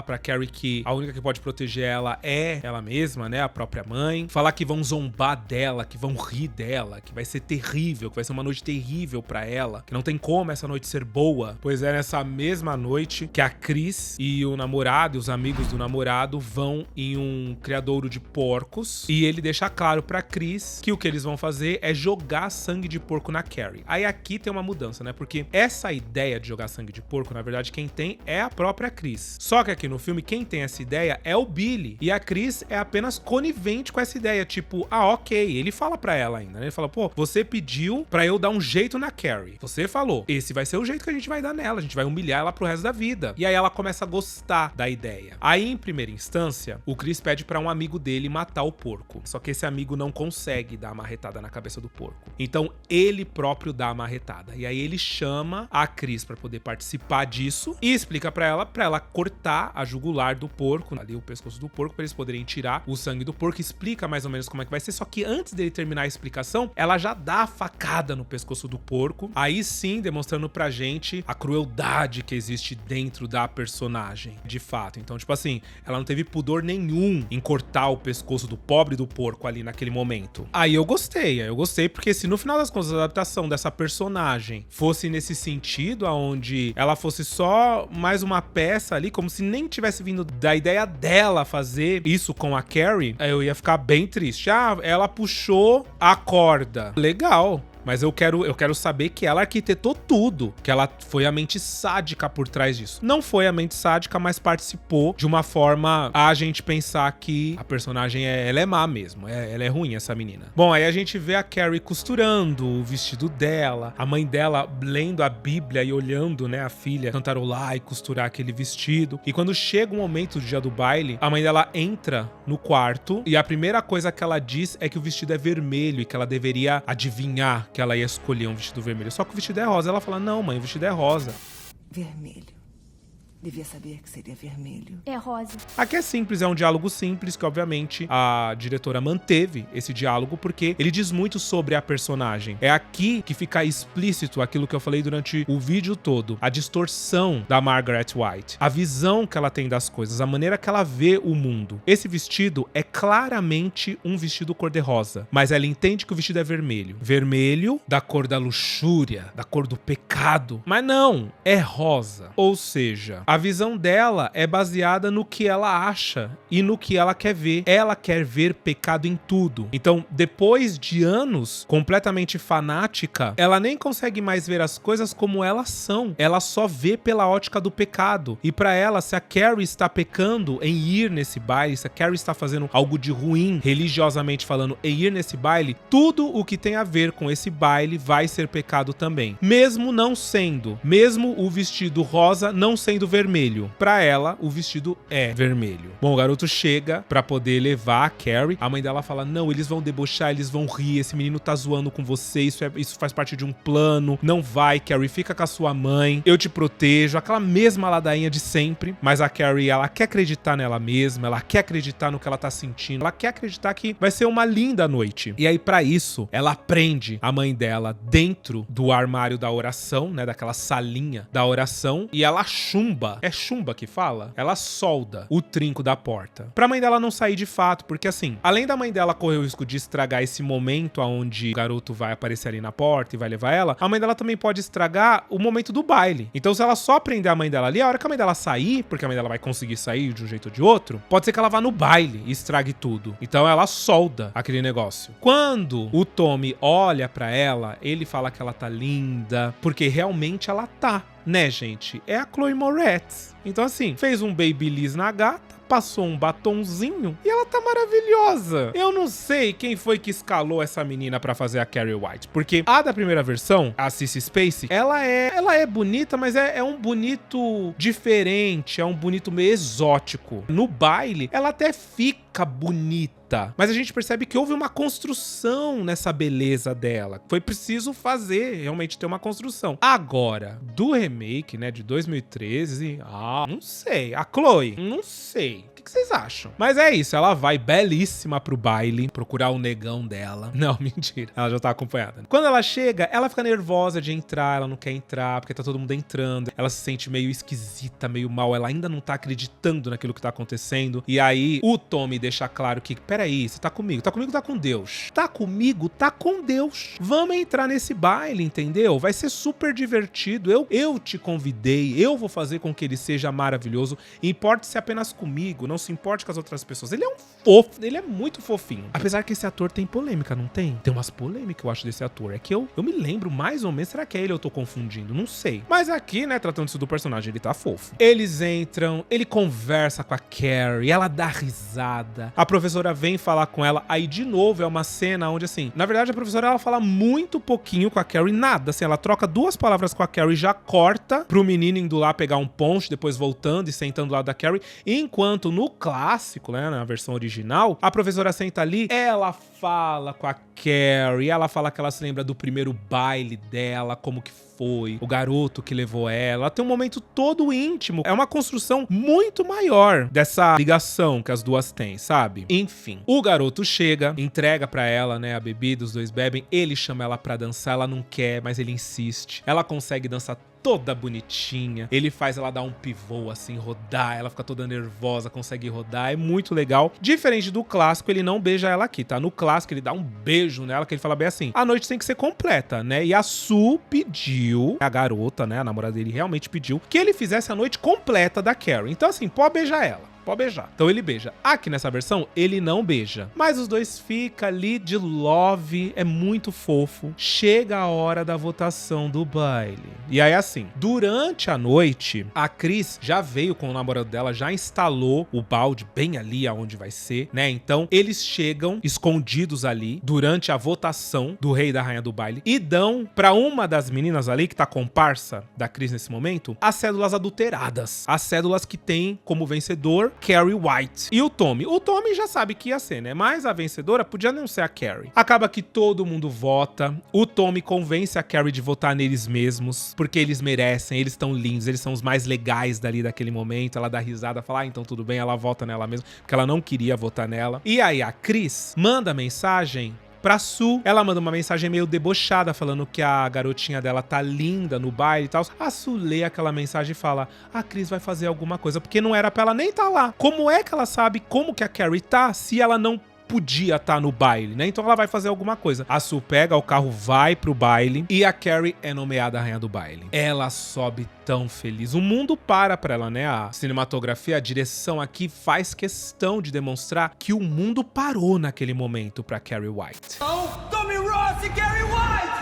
pra Carrie que a única que pode proteger ela é ela mesma, né? A própria mãe. Fala que vão zombar dela, que vão rir dela, que vai ser terrível, que vai ser uma noite terrível pra ela, que não tem como essa noite ser boa. Pois é nessa mesma noite que a Chris e o namorado e os amigos do namorado vão em um criador matadouro de porcos. E ele deixa claro pra Chris que o que eles vão fazer é jogar sangue de porco na Carrie. Aí aqui tem uma mudança, né? Porque essa ideia de jogar sangue de porco, na verdade, quem tem é a própria Chris. Só que aqui no filme, quem tem essa ideia é o Billy. E a Chris é apenas conivente com essa ideia. Tipo, ok. Ele fala pra ela ainda, né? Ele fala, pô, você pediu pra eu dar um jeito na Carrie. Você falou, esse vai ser o jeito que a gente vai dar nela. A gente vai humilhar ela pro resto da vida. E aí ela começa a gostar da ideia. Aí, em primeira instância, o Chris pede pra um amigo dele matar o porco. Só que esse amigo não consegue dar a marretada na cabeça do porco. Então, ele próprio dá a marretada. E aí ele chama a Chris pra poder participar disso e explica pra ela cortar a jugular do porco, ali o pescoço do porco, pra eles poderem tirar o sangue do porco. Explica mais ou menos como é que vai ser, só que antes dele terminar a explicação, ela já dá a facada no pescoço do porco. Aí sim, demonstrando pra gente a crueldade que existe dentro da personagem, de fato. Então, tipo assim, ela não teve pudor nenhum em cortar o pescoço do pobre do porco ali naquele momento. Aí eu gostei, porque se no final das contas a adaptação dessa personagem fosse nesse sentido, aonde ela fosse só mais uma peça ali, como se nem tivesse vindo da ideia dela fazer isso com a Carrie, eu ia ficar bem triste. Ah, ela puxou a corda. Legal. Mas eu quero saber que ela arquitetou tudo, que ela foi a mente sádica por trás disso. Não foi a mente sádica, mas participou de uma forma a gente pensar que a personagem ela é má mesmo, ela é ruim, essa menina. Bom, aí a gente vê a Carrie costurando o vestido dela, a mãe dela lendo a Bíblia e olhando, né, a filha cantarolar e costurar aquele vestido. E quando chega o momento do dia do baile, a mãe dela entra no quarto e a primeira coisa que ela diz é que o vestido é vermelho e que ela deveria adivinhar que ela ia escolher um vestido vermelho. Só que o vestido é rosa. Ela fala, não, mãe, o vestido é rosa. Vermelho. Devia saber que seria vermelho. É rosa. Aqui é simples, é um diálogo simples, que obviamente a diretora manteve esse diálogo, porque ele diz muito sobre a personagem. É aqui que fica explícito aquilo que eu falei durante o vídeo todo. A distorção da Margaret White. A visão que ela tem das coisas, a maneira que ela vê o mundo. Esse vestido é claramente um vestido cor-de-rosa, mas ela entende que o vestido é vermelho. Vermelho da cor da luxúria, da cor do pecado. Mas não, é rosa. Ou seja, a visão dela é baseada no que ela acha e no que ela quer ver. Ela quer ver pecado em tudo. Então, depois de anos completamente fanática, ela nem consegue mais ver as coisas como elas são. Ela só vê pela ótica do pecado. E pra ela, se a Carrie está pecando em ir nesse baile, se a Carrie está fazendo algo de ruim, religiosamente falando, em ir nesse baile, tudo o que tem a ver com esse baile vai ser pecado também. Mesmo não sendo. Mesmo o vestido rosa não sendo vermelho. Pra ela, o vestido é vermelho. Bom, o garoto chega pra poder levar a Carrie. A mãe dela fala, não, eles vão debochar, eles vão rir, esse menino tá zoando com você, isso faz parte de um plano. Não vai, Carrie, fica com a sua mãe, eu te protejo. Aquela mesma ladainha de sempre. Mas a Carrie, ela quer acreditar nela mesma, ela quer acreditar no que ela tá sentindo, ela quer acreditar que vai ser uma linda noite. E aí, pra isso, ela prende a mãe dela dentro do armário da oração, né, daquela salinha da oração, e ela chumba. É chumba que fala? Ela solda o trinco da porta. Pra mãe dela não sair de fato, porque assim, além da mãe dela correr o risco de estragar esse momento onde o garoto vai aparecer ali na porta e vai levar ela, a mãe dela também pode estragar o momento do baile. Então se ela só prender a mãe dela ali, a hora que a mãe dela sair, porque a mãe dela vai conseguir sair de um jeito ou de outro, pode ser que ela vá no baile e estrague tudo. Então ela solda aquele negócio. Quando o Tommy olha pra ela, ele fala que ela tá linda, porque realmente ela tá. Né, gente? É a Chloe Moretz. Então, assim, fez um babyliss na gata, passou um batonzinho e ela tá maravilhosa. Eu não sei quem foi que escalou essa menina pra fazer a Carrie White, porque a da primeira versão, a Sissy Spacek, ela é bonita, mas é um bonito diferente, é um bonito meio exótico. No baile, ela até fica bonita, mas a gente percebe que houve uma construção nessa beleza dela. Foi preciso fazer, realmente ter uma construção. Agora, do remake, né, de 2013, não sei. A Chloe, não sei. O que vocês acham? Mas é isso, ela vai belíssima pro baile, procurar o negão dela. Não, mentira, ela já tá acompanhada. Quando ela chega, ela fica nervosa de entrar, ela não quer entrar, porque tá todo mundo entrando. Ela se sente meio esquisita, meio mal, ela ainda não tá acreditando naquilo que tá acontecendo. E aí, o Tommy deixa claro que, peraí, você tá comigo, tá com Deus. Tá comigo, tá com Deus. Vamos entrar nesse baile, entendeu? Vai ser super divertido, eu te convidei, eu vou fazer com que ele seja seja maravilhoso. Importe-se apenas comigo, não se importe com as outras pessoas. Ele é um fofo, ele é muito fofinho. Apesar que esse ator tem polêmica, não tem? Tem umas polêmicas, eu acho, desse ator. É que eu me lembro mais ou menos, será que é ele ou eu tô confundindo? Não sei. Mas aqui, né, tratando-se do personagem, ele tá fofo. Eles entram, ele conversa com a Carrie, ela dá risada. A professora vem falar com ela, aí de novo é uma cena onde, assim, na verdade a professora, ela fala muito pouquinho com a Carrie, nada, assim, ela troca 2 palavras com a Carrie e já corta pro menino indo lá pegar um ponche, depois voltando e sentando lá da Carrie, enquanto no clássico, né, na versão original, a professora senta ali, ela fala com a Carrie, ela fala que ela se lembra do primeiro baile dela, como que foi, o garoto que levou ela tem um momento todo íntimo, é uma construção muito maior dessa ligação que as duas têm, sabe? Enfim, o garoto chega, entrega pra ela, né, a bebida, os dois bebem, ele chama ela pra dançar, ela não quer, mas ele insiste, ela consegue dançar toda bonitinha, ele faz ela dar um pivô assim, rodar, ela fica toda nervosa, consegue rodar, é muito legal. Diferente do clássico, ele não beija ela aqui, tá? No clássico ele dá um beijo nela, que ele fala bem assim, a noite tem que ser completa, né? E a Sue pediu, a garota, né, a namorada dele realmente pediu, que ele fizesse a noite completa da Carrie. Então assim, pode beijar ela. Pode beijar. Então ele beija. Aqui nessa versão, ele não beija. Mas os dois ficam ali de love. É muito fofo. Chega a hora da votação do baile. E aí, assim, durante a noite, a Chris já veio com o namorado dela, já instalou o balde bem ali aonde vai ser, né? Então, eles chegam escondidos ali durante a votação do rei e da rainha do baile e dão pra uma das meninas ali, que tá comparsa da Chris nesse momento, as cédulas adulteradas. As cédulas que tem como vencedor Carrie White. E o Tommy já sabe que ia ser, né? Mas a vencedora podia não ser a Carrie. Acaba que todo mundo vota. O Tommy convence a Carrie de votar neles mesmos, porque eles merecem, eles estão lindos, eles são os mais legais dali daquele momento. Ela dá risada, fala, então tudo bem, ela vota nela mesmo, porque ela não queria votar nela. E aí a Chris manda mensagem pra Sue, ela manda uma mensagem meio debochada, falando que a garotinha dela tá linda no baile e tal. A Sue lê aquela mensagem e fala, a Chris vai fazer alguma coisa, porque não era pra ela nem tá lá. Como é que ela sabe como que a Carrie tá, se ela não podia estar no baile, né? Então ela vai fazer alguma coisa. A Sue pega o carro, vai pro baile e a Carrie é nomeada a rainha do baile. Ela sobe tão feliz. O mundo para pra ela, né? A cinematografia, a direção aqui faz questão de demonstrar que o mundo parou naquele momento pra Carrie White. Oh, Tommy Ross e Carrie White!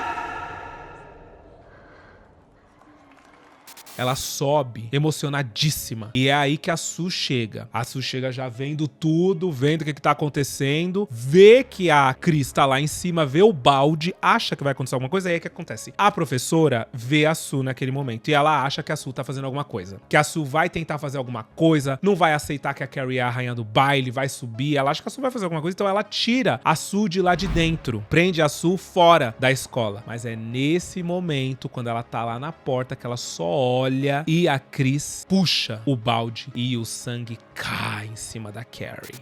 Ela sobe emocionadíssima. E é aí que a Sue chega. A Sue chega já vendo tudo, vendo o que tá acontecendo, vê que a Chris tá lá em cima, vê o balde, acha que vai acontecer alguma coisa, e aí o que acontece? A professora vê a Sue naquele momento e ela acha que a Sue tá fazendo alguma coisa. Que a Sue vai tentar fazer alguma coisa, não vai aceitar que a Carrie é a rainha do baile, vai subir, ela acha que a Sue vai fazer alguma coisa, então ela tira a Sue de lá de dentro, prende a Sue fora da escola. Mas é nesse momento, quando ela tá lá na porta, que ela só olha e a Chris puxa o balde e o sangue cai em cima da Carrie.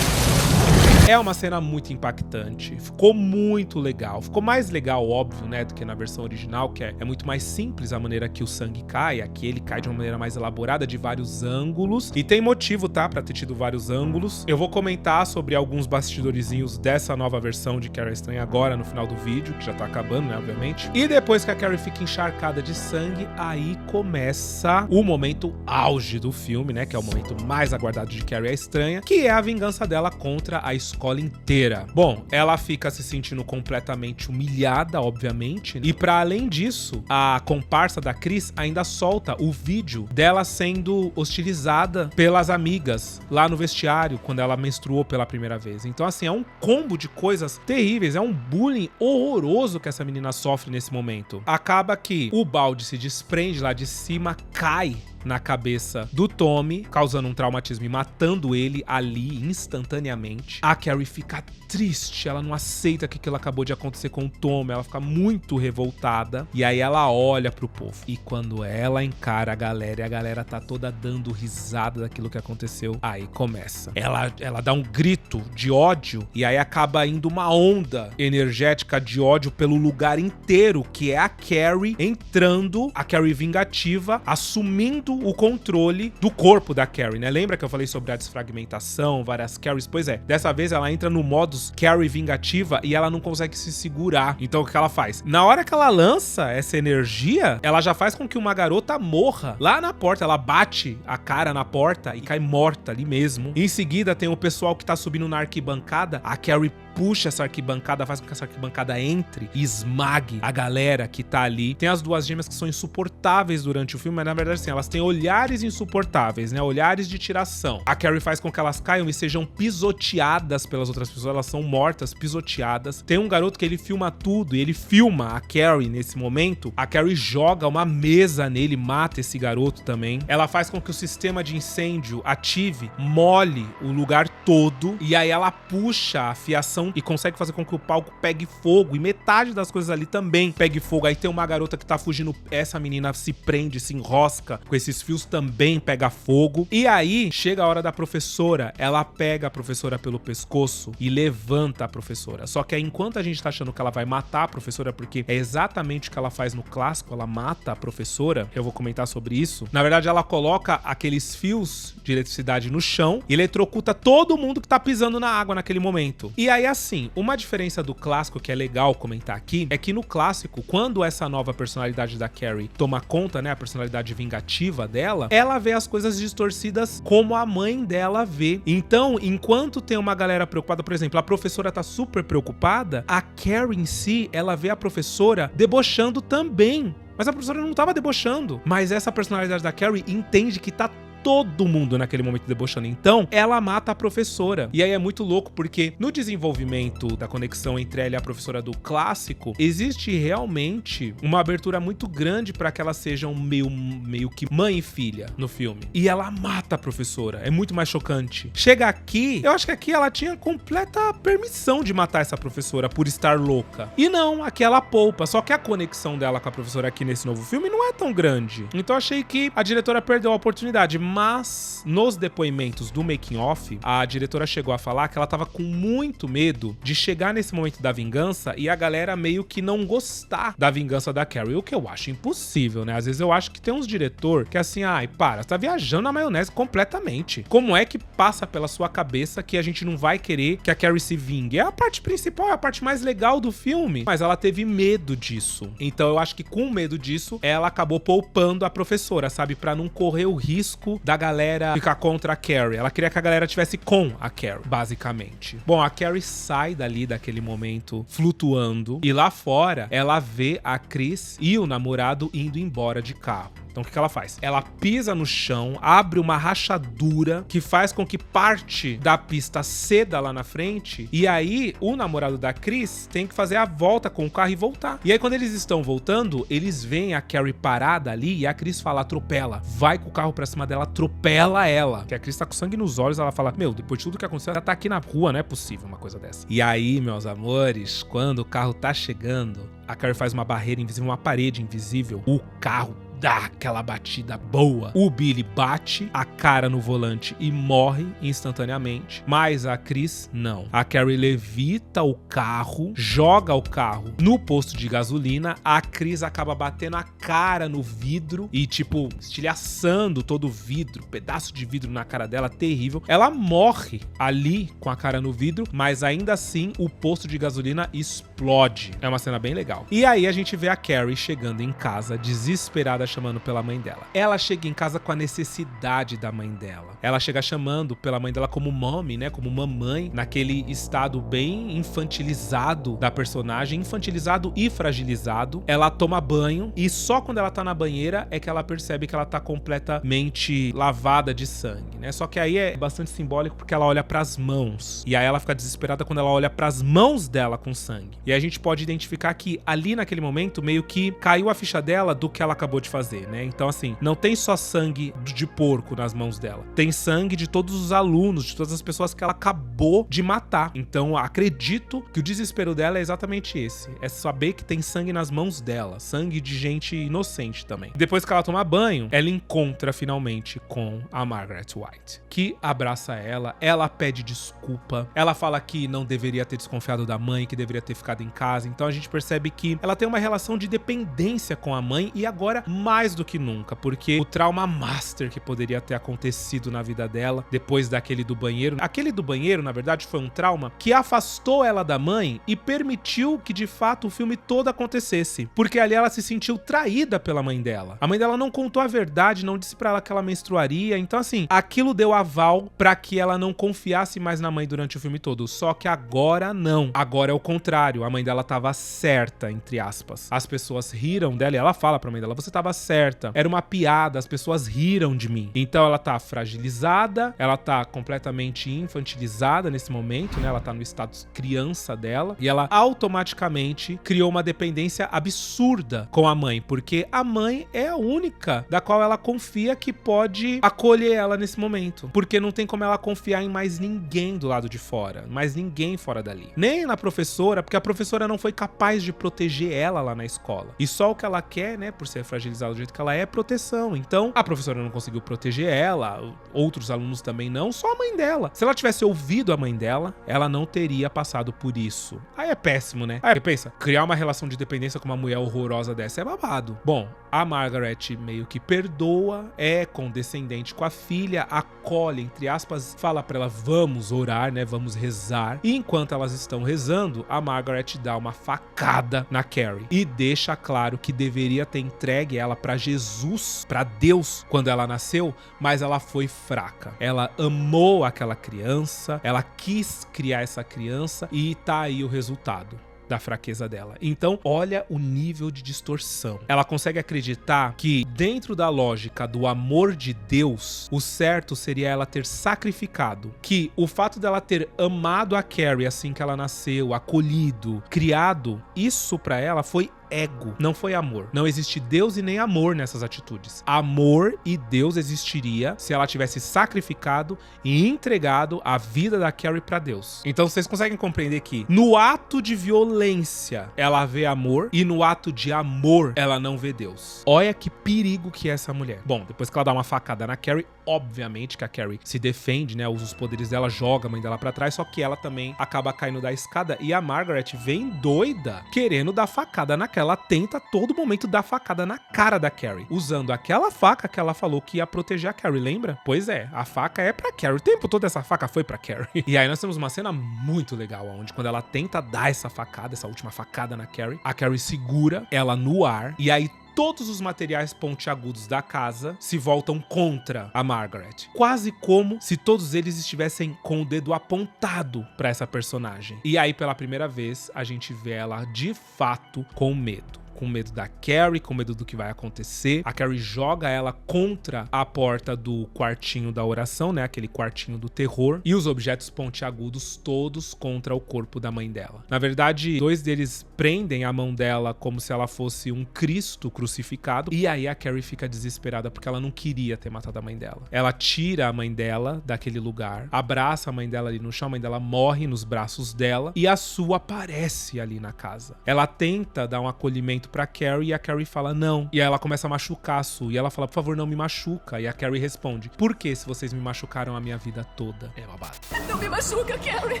É uma cena muito impactante, ficou muito legal, ficou mais legal, óbvio, né, do que na versão original, que é muito mais simples a maneira que o sangue cai, aqui ele cai de uma maneira mais elaborada, de vários ângulos, e tem motivo, tá, pra ter tido vários ângulos. Eu vou comentar sobre alguns bastidorzinhos dessa nova versão de Carrie Estranha agora no final do vídeo, que já tá acabando, né, obviamente. E depois que a Carrie fica encharcada de sangue, aí começa o momento auge do filme, né, que é o momento mais aguardado de Carrie a Estranha, que é a vingança dela contra a escola inteira. Bom, ela fica se sentindo completamente humilhada, obviamente, e pra além disso, a comparsa da Chris ainda solta o vídeo dela sendo hostilizada pelas amigas lá no vestiário, quando ela menstruou pela primeira vez. Então, assim, é um combo de coisas terríveis, é um bullying horroroso que essa menina sofre nesse momento. Acaba que o balde se desprende lá de cima, cai na cabeça do Tommy, causando um traumatismo e matando ele ali instantaneamente. A Carrie fica triste, ela não aceita que aquilo acabou de acontecer com o Tommy, ela fica muito revoltada, e aí ela olha pro povo. E quando ela encara a galera, e a galera tá toda dando risada daquilo que aconteceu, aí começa. Ela dá um grito de ódio, e aí acaba indo uma onda energética de ódio pelo lugar inteiro, que é a Carrie entrando, a Carrie vingativa, assumindo todo o controle do corpo da Carrie, né? Lembra que eu falei sobre a desfragmentação, várias Carries? Pois é, dessa vez ela entra no modus Carrie vingativa e ela não consegue se segurar. Então o que ela faz? Na hora que ela lança essa energia, ela já faz com que uma garota morra lá na porta. Ela bate a cara na porta e cai morta ali mesmo. Em seguida tem o pessoal que tá subindo na arquibancada. A Carrie puxa essa arquibancada, faz com que essa arquibancada entre e esmague a galera que tá ali. Tem as duas gêmeas que são insuportáveis durante o filme, mas na verdade assim, elas têm olhares insuportáveis, né? Olhares de tiração. A Carrie faz com que elas caiam e sejam pisoteadas pelas outras pessoas, elas são mortas, pisoteadas. Tem um garoto que ele filma tudo e ele filma a Carrie nesse momento. A Carrie joga uma mesa nele, mata esse garoto também. Ela faz com que o sistema de incêndio ative, molhe o lugar todo e aí ela puxa a fiação e consegue fazer com que o palco pegue fogo e metade das coisas ali também pegue fogo. Aí tem uma garota que tá fugindo, essa menina se prende, se enrosca com esses fios, também pega fogo. E aí chega a hora da professora, ela pega a professora pelo pescoço e levanta a professora. Só que aí enquanto a gente tá achando que ela vai matar a professora, porque é exatamente o que ela faz no clássico, ela mata a professora, eu vou comentar sobre isso. Na verdade ela coloca aqueles fios de eletricidade no chão e eletrocuta todo mundo que tá pisando na água naquele momento. E aí assim, uma diferença do clássico que é legal comentar aqui é que no clássico, quando essa nova personalidade da Carrie toma conta, né, a personalidade vingativa dela, ela vê as coisas distorcidas como a mãe dela vê. Então, enquanto tem uma galera preocupada, por exemplo, a professora tá super preocupada, a Carrie em si, ela vê a professora debochando também. Mas a professora não tava debochando. Mas essa personalidade da Carrie entende que tá todo mundo naquele momento debochando. Então, ela mata a professora. E aí é muito louco, porque no desenvolvimento da conexão entre ela e a professora do clássico, existe realmente uma abertura muito grande pra que elas sejam meio que mãe e filha no filme. E ela mata a professora. É muito mais chocante. Chega aqui, eu acho que aqui ela tinha completa permissão de matar essa professora por estar louca. E não, aqui ela poupa. Só que a conexão dela com a professora aqui nesse novo filme não é tão grande. Então achei que a diretora perdeu a oportunidade. Mas nos depoimentos do making off, a diretora chegou a falar que ela tava com muito medo de chegar nesse momento da vingança e a galera meio que não gostar da vingança da Carrie, o que eu acho impossível, né? Às vezes eu acho que tem uns diretor que assim, ai, para, você tá viajando na maionese completamente. Como é que passa pela sua cabeça que a gente não vai querer que a Carrie se vingue? É a parte principal, é a parte mais legal do filme, mas ela teve medo disso. Então eu acho que com medo disso, ela acabou poupando a professora, sabe? Pra não correr o risco da galera ficar contra a Carrie. Ela queria que a galera tivesse com a Carrie, basicamente. Bom, a Carrie sai dali daquele momento flutuando e lá fora ela vê a Chris e o namorado indo embora de carro. Então o que ela faz? Ela pisa no chão, abre uma rachadura que faz com que parte da pista ceda lá na frente, e aí o namorado da Chris tem que fazer a volta com o carro e voltar. E aí quando eles estão voltando, eles veem a Carrie parada ali e a Chris fala, atropela. Vai com o carro pra cima dela, atropela ela. Que a Chris tá com sangue nos olhos, ela fala, meu, depois de tudo que aconteceu, ela tá aqui na rua, não é possível uma coisa dessa. E aí, meus amores, quando o carro tá chegando, a Carrie faz uma barreira invisível, uma parede invisível, o carro dá aquela batida boa. O Billy bate a cara no volante e morre instantaneamente. Mas a Chris, não. A Carrie levita o carro, joga o carro no posto de gasolina. A Chris acaba batendo a cara no vidro e, tipo, estilhaçando todo o vidro, pedaço de vidro na cara dela, terrível. Ela morre ali com a cara no vidro, mas ainda assim o posto de gasolina explode. É uma cena bem legal. E aí a gente vê a Carrie chegando em casa, desesperada, chamando pela mãe dela. Ela chega em casa com a necessidade da mãe dela. Ela chega chamando pela mãe dela como mommy, né? Como mamãe, naquele estado bem infantilizado da personagem, infantilizado e fragilizado. Ela toma banho e só quando ela tá na banheira é que ela percebe que ela tá completamente lavada de sangue, né? Só que aí é bastante simbólico porque ela olha pras mãos. E aí ela fica desesperada quando ela olha pras mãos dela com sangue. E aí a gente pode identificar que ali naquele momento meio que caiu a ficha dela do que ela acabou de fazer, né? Então assim, não tem só sangue de porco nas mãos dela. Tem sangue de todos os alunos, de todas as pessoas que ela acabou de matar. Então acredito que o desespero dela é exatamente esse. É saber que tem sangue nas mãos dela. Sangue de gente inocente também. Depois que ela toma banho, ela encontra finalmente com a Margaret White, que abraça ela, ela pede desculpa, ela fala que não deveria ter desconfiado da mãe, que deveria ter ficado em casa. Então a gente percebe que ela tem uma relação de dependência com a mãe e agora mais do que nunca, porque o trauma master que poderia ter acontecido na vida dela depois daquele do banheiro. Aquele do banheiro, na verdade, foi um trauma que afastou ela da mãe e permitiu que, de fato, o filme todo acontecesse. Porque ali ela se sentiu traída pela mãe dela. A mãe dela não contou a verdade, não disse pra ela que ela menstruaria. Então, assim, aquilo deu aval pra que ela não confiasse mais na mãe durante o filme todo. Só que agora não. Agora é o contrário. A mãe dela tava certa, entre aspas. As pessoas riram dela e ela fala pra mãe dela: você tava certa. Era uma piada, as pessoas riram de mim. Então ela tá fragilizada, ela tá completamente infantilizada nesse momento, né? Ela tá no status criança dela e ela automaticamente criou uma dependência absurda com a mãe, porque a mãe é a única da qual ela confia que pode acolher ela nesse momento, porque não tem como ela confiar em mais ninguém do lado de fora, mais ninguém fora dali, nem na professora, porque a professora não foi capaz de proteger ela lá na escola, e só o que ela quer, né, por ser fragilizada do jeito que ela é proteção. Então a professora não conseguiu proteger ela, outros alunos também não, só a mãe dela. Se ela tivesse ouvido a mãe dela, ela não teria passado por isso. Aí é péssimo, né? Aí pensa, criar uma relação de dependência com uma mulher horrorosa dessa é babado. Bom, a Margaret meio que perdoa, é condescendente com a filha, acolhe, entre aspas, fala pra ela: vamos orar, né? Vamos rezar. E enquanto elas estão rezando, a Margaret dá uma facada na Carrie e deixa claro que deveria ter entregue ela pra Jesus, pra Deus, quando ela nasceu, mas ela foi fraca. Ela amou aquela criança, ela quis criar essa criança e tá aí o resultado da fraqueza dela. Então, olha o nível de distorção. Ela consegue acreditar que, dentro da lógica do amor de Deus, o certo seria ela ter sacrificado. Que o fato dela ter amado a Carrie assim que ela nasceu, acolhido, criado, isso pra ela foi ego, não foi amor. Não existe Deus e nem amor nessas atitudes. Amor e Deus existiria se ela tivesse sacrificado e entregado a vida da Carrie pra Deus. Então vocês conseguem compreender que no ato de violência ela vê amor e no ato de amor ela não vê Deus. Olha que perigo que é essa mulher. Bom, depois que ela dá uma facada na Carrie, obviamente que a Carrie se defende, né, usa os poderes dela, joga a mãe dela pra trás, só que ela também acaba caindo da escada e a Margaret vem doida, querendo dar facada na Carrie. Ela tenta a todo momento dar facada na cara da Carrie, usando aquela faca que ela falou que ia proteger a Carrie, lembra? Pois é, a faca é pra Carrie, o tempo todo essa faca foi pra Carrie. E aí nós temos uma cena muito legal, onde quando ela tenta dar essa facada, essa última facada na Carrie, a Carrie segura ela no ar, e aí todos os materiais pontiagudos da casa se voltam contra a Margaret. Quase como se todos eles estivessem com o dedo apontado pra essa personagem. E aí, pela primeira vez, a gente vê ela de fato com medo. Com medo da Carrie, com medo do que vai acontecer. A Carrie joga ela contra a porta do quartinho da oração, né? Aquele quartinho do terror. E os objetos pontiagudos todos contra o corpo da mãe dela. Na verdade, 2 deles prendem a mão dela como se ela fosse um Cristo crucificado. E aí a Carrie fica desesperada porque ela não queria ter matado a mãe dela. Ela tira a mãe dela daquele lugar, abraça a mãe dela ali no chão, a mãe dela morre nos braços dela e a Sue aparece ali na casa. Ela tenta dar um acolhimento pra Carrie e a Carrie fala não. E aí ela começa a machucar a Sue. E ela fala: por favor, não me machuca. E a Carrie responde: por que se vocês me machucaram a minha vida toda? É babado. Não me machuca, Carrie.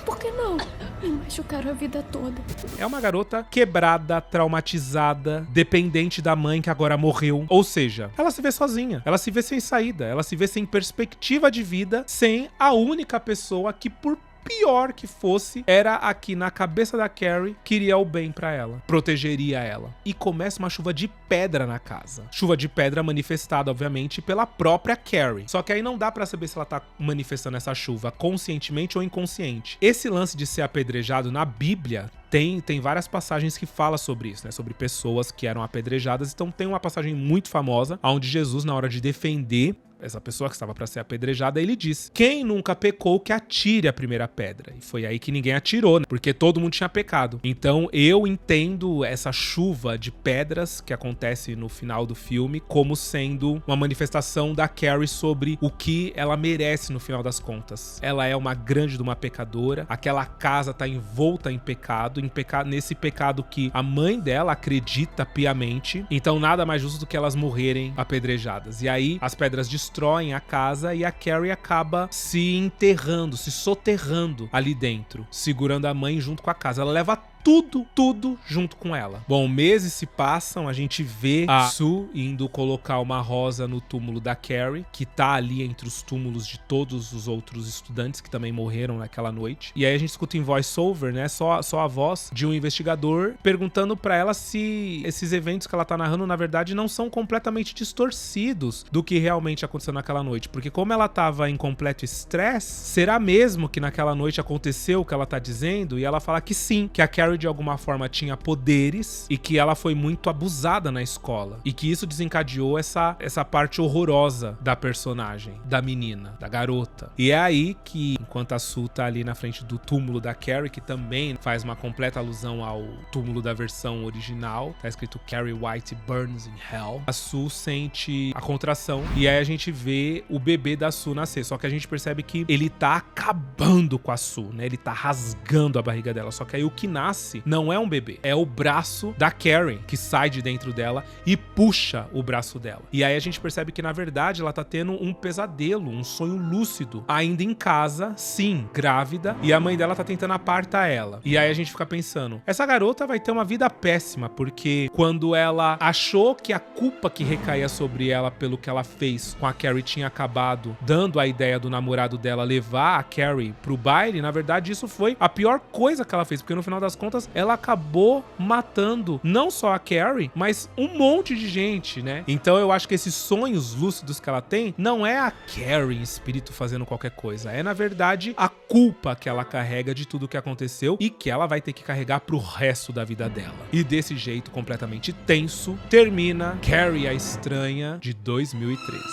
Por que não? Me machucaram a vida toda. É uma garota quebrada, traumatizada, dependente da mãe que agora morreu. Ou seja, ela se vê sozinha. Ela se vê sem saída. Ela se vê sem perspectiva de vida, sem a única pessoa que, por pior que fosse, era aqui na cabeça da Carrie, queria o bem pra ela, protegeria ela. E começa uma chuva de pedra na casa. Chuva de pedra manifestada, obviamente, pela própria Carrie. Só que aí não dá pra saber se ela tá manifestando essa chuva conscientemente ou inconsciente. Esse lance de ser apedrejado na Bíblia tem várias passagens que falam sobre isso, né? Sobre pessoas que eram apedrejadas. Então tem uma passagem muito famosa, onde Jesus, na hora de defender essa pessoa que estava para ser apedrejada, ele disse: quem nunca pecou que atire a primeira pedra. E foi aí que ninguém atirou, né? Porque todo mundo tinha pecado. Então eu entendo essa chuva de pedras que acontece no final do filme como sendo uma manifestação da Carrie sobre o que ela merece no final das contas. Ela é uma grande de uma pecadora, aquela casa tá envolta em pecado, nesse pecado que a mãe dela acredita piamente. Então nada mais justo do que elas morrerem apedrejadas. E aí as pedras destroem a casa e a Carrie acaba se enterrando, se soterrando ali dentro, segurando a mãe junto com a casa. Ela leva tudo junto com ela. Bom, meses se passam, a gente vê a Sue indo colocar uma rosa no túmulo da Carrie, que tá ali entre os túmulos de todos os outros estudantes que também morreram naquela noite. E aí a gente escuta em voice-over, né, só a voz de um investigador perguntando pra ela se esses eventos que ela tá narrando, na verdade, não são completamente distorcidos do que realmente aconteceu naquela noite. Porque como ela tava em completo estresse, será mesmo que naquela noite aconteceu o que ela tá dizendo? E ela fala que sim, que a Carrie de alguma forma tinha poderes e que ela foi muito abusada na escola. E que isso desencadeou essa parte horrorosa da personagem, da menina, da garota. E é aí que, enquanto a Sue tá ali na frente do túmulo da Carrie, que também faz uma completa alusão ao túmulo da versão original, tá escrito Carrie White Burns in Hell, a Sue sente a contração e aí a gente vê o bebê da Sue nascer. Só que a gente percebe que ele tá acabando com a Sue, né? Ele tá rasgando a barriga dela. Só que aí o que nasce não é um bebê, é o braço da Carrie que sai de dentro dela e puxa o braço dela. E aí a gente percebe que na verdade ela tá tendo um pesadelo, um sonho lúcido, ainda em casa, sim, grávida, e a mãe dela tá tentando apartar ela. E aí a gente fica pensando, essa garota vai ter uma vida péssima, porque quando ela achou que a culpa que recaía sobre ela pelo que ela fez com a Carrie tinha acabado dando a ideia do namorado dela levar a Carrie pro baile, na verdade isso foi a pior coisa que ela fez, porque no final das contas ela acabou matando não só a Carrie, mas um monte de gente, né? Então eu acho que esses sonhos lúcidos que ela tem não é a Carrie em espírito fazendo qualquer coisa, é na verdade a culpa que ela carrega de tudo que aconteceu e que ela vai ter que carregar pro resto da vida dela. E desse jeito completamente tenso, termina Carrie a Estranha de 2013.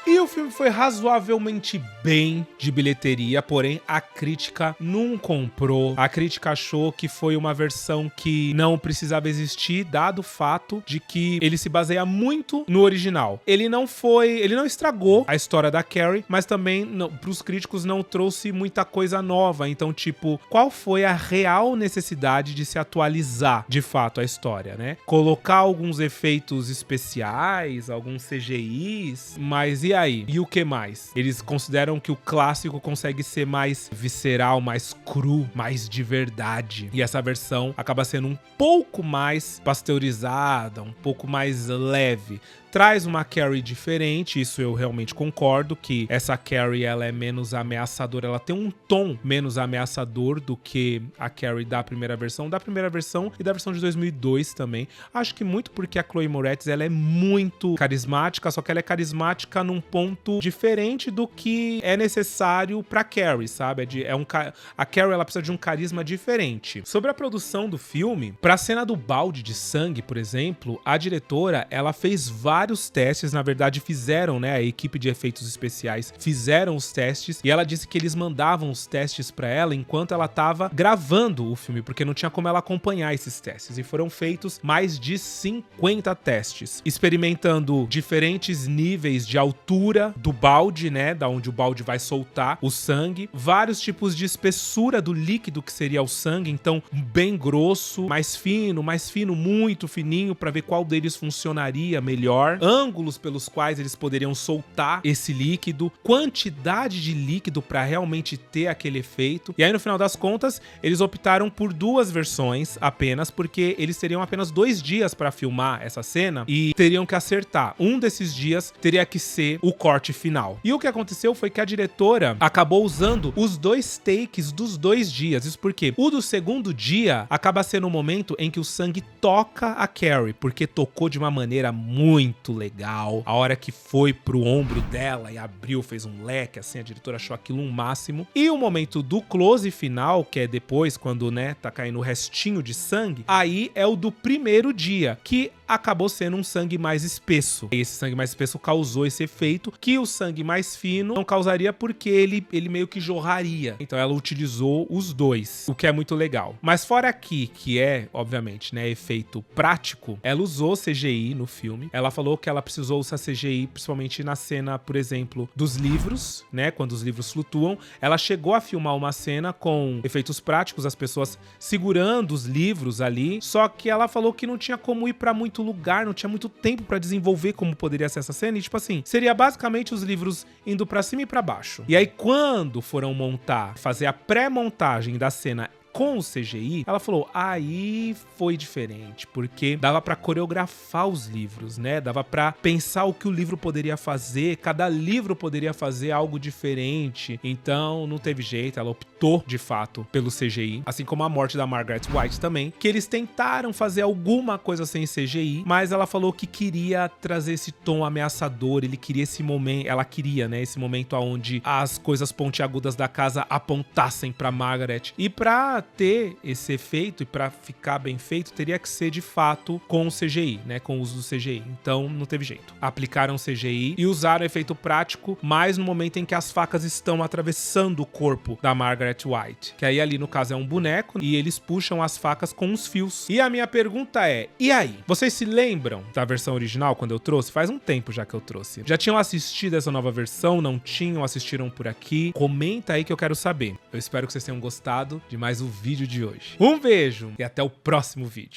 E o filme foi razoavelmente bem de bilheteria, porém a crítica não comprou. A crítica achou que foi uma versão que não precisava existir, dado o fato de que ele se baseia muito no original. Ele não estragou a história da Carrie, mas também pros críticos não trouxe muita coisa nova. Então, tipo, qual foi a real necessidade de se atualizar de fato a história, né? Colocar alguns efeitos especiais, alguns CGIs, mas e aí? E o que mais? Eles consideram que o clássico consegue ser mais visceral, mais cru, mais de verdade. E essa versão acaba sendo um pouco mais pasteurizada, um pouco mais leve. Traz uma Carrie diferente, isso eu realmente concordo, que essa Carrie ela é menos ameaçadora, ela tem um tom menos ameaçador do que a Carrie da primeira versão e da versão de 2002 também. Acho que muito porque a Chloe Moretz ela é muito carismática, só que ela é carismática num ponto diferente do que é necessário pra Carrie, sabe? A Carrie ela precisa de um carisma diferente. Sobre a produção do filme, pra cena do balde de sangue, por exemplo, a diretora ela fez vários testes, na verdade fizeram, né, a equipe de efeitos especiais fizeram os testes e ela disse que eles mandavam os testes pra ela enquanto ela tava gravando o filme, porque não tinha como ela acompanhar esses testes, e foram feitos mais de 50 testes, experimentando diferentes níveis de altura do balde, né, da onde o balde vai soltar o sangue, vários tipos de espessura do líquido que seria o sangue, então bem grosso, mais fino, muito fininho, pra ver qual deles funcionaria melhor, ângulos pelos quais eles poderiam soltar esse líquido, quantidade de líquido para realmente ter aquele efeito. E aí no final das contas eles optaram por duas versões apenas, porque eles teriam apenas 2 dias para filmar essa cena e teriam que acertar. Um desses dias teria que ser o corte final. E o que aconteceu foi que a diretora acabou usando os 2 takes dos 2 dias. Isso porque o do segundo dia acaba sendo o momento em que o sangue toca a Carrie, porque tocou de uma maneira muito legal. A hora que foi pro ombro dela e abriu, fez um leque, assim, a diretora achou aquilo um máximo. E o momento do close final, que é depois, quando, né, tá caindo o restinho de sangue, aí é o do primeiro dia, que acabou sendo um sangue mais espesso. E esse sangue mais espesso causou esse efeito que o sangue mais fino não causaria, porque ele meio que jorraria. Então ela utilizou os 2, o que é muito legal. Mas fora aqui, que é, obviamente, né, efeito prático, ela usou CGI no filme. Ela falou que ela precisou usar CGI principalmente na cena, por exemplo, dos livros, né, quando os livros flutuam. Ela chegou a filmar uma cena com efeitos práticos, as pessoas segurando os livros ali, só que ela falou que não tinha como ir pra muito muito lugar, não tinha muito tempo pra desenvolver como poderia ser essa cena. E tipo assim, seria basicamente os livros indo pra cima e pra baixo. E aí quando foram fazer a pré-montagem da cena com o CGI, ela falou, aí foi diferente, porque dava pra coreografar os livros, né? Dava pra pensar o que o livro poderia fazer, cada livro poderia fazer algo diferente, então não teve jeito, ela optou, de fato, pelo CGI, assim como a morte da Margaret White também, que eles tentaram fazer alguma coisa sem CGI, mas ela falou que queria trazer esse tom ameaçador, ele queria esse momento, ela queria, né, esse momento onde as coisas pontiagudas da casa apontassem pra Margaret, e pra ter esse efeito e pra ficar bem feito, teria que ser de fato com o CGI, né? Com o uso do CGI. Então não teve jeito. Aplicaram CGI e usaram efeito prático, mas no momento em que as facas estão atravessando o corpo da Margaret White. Que aí ali no caso é um boneco e eles puxam as facas com os fios. E a minha pergunta é, e aí? Vocês se lembram da versão original quando eu trouxe? Faz um tempo já que eu trouxe. Já tinham assistido essa nova versão? Não tinham? Assistiram por aqui? Comenta aí que eu quero saber. Eu espero que vocês tenham gostado de mais um vídeo de hoje. Um beijo e até o próximo vídeo.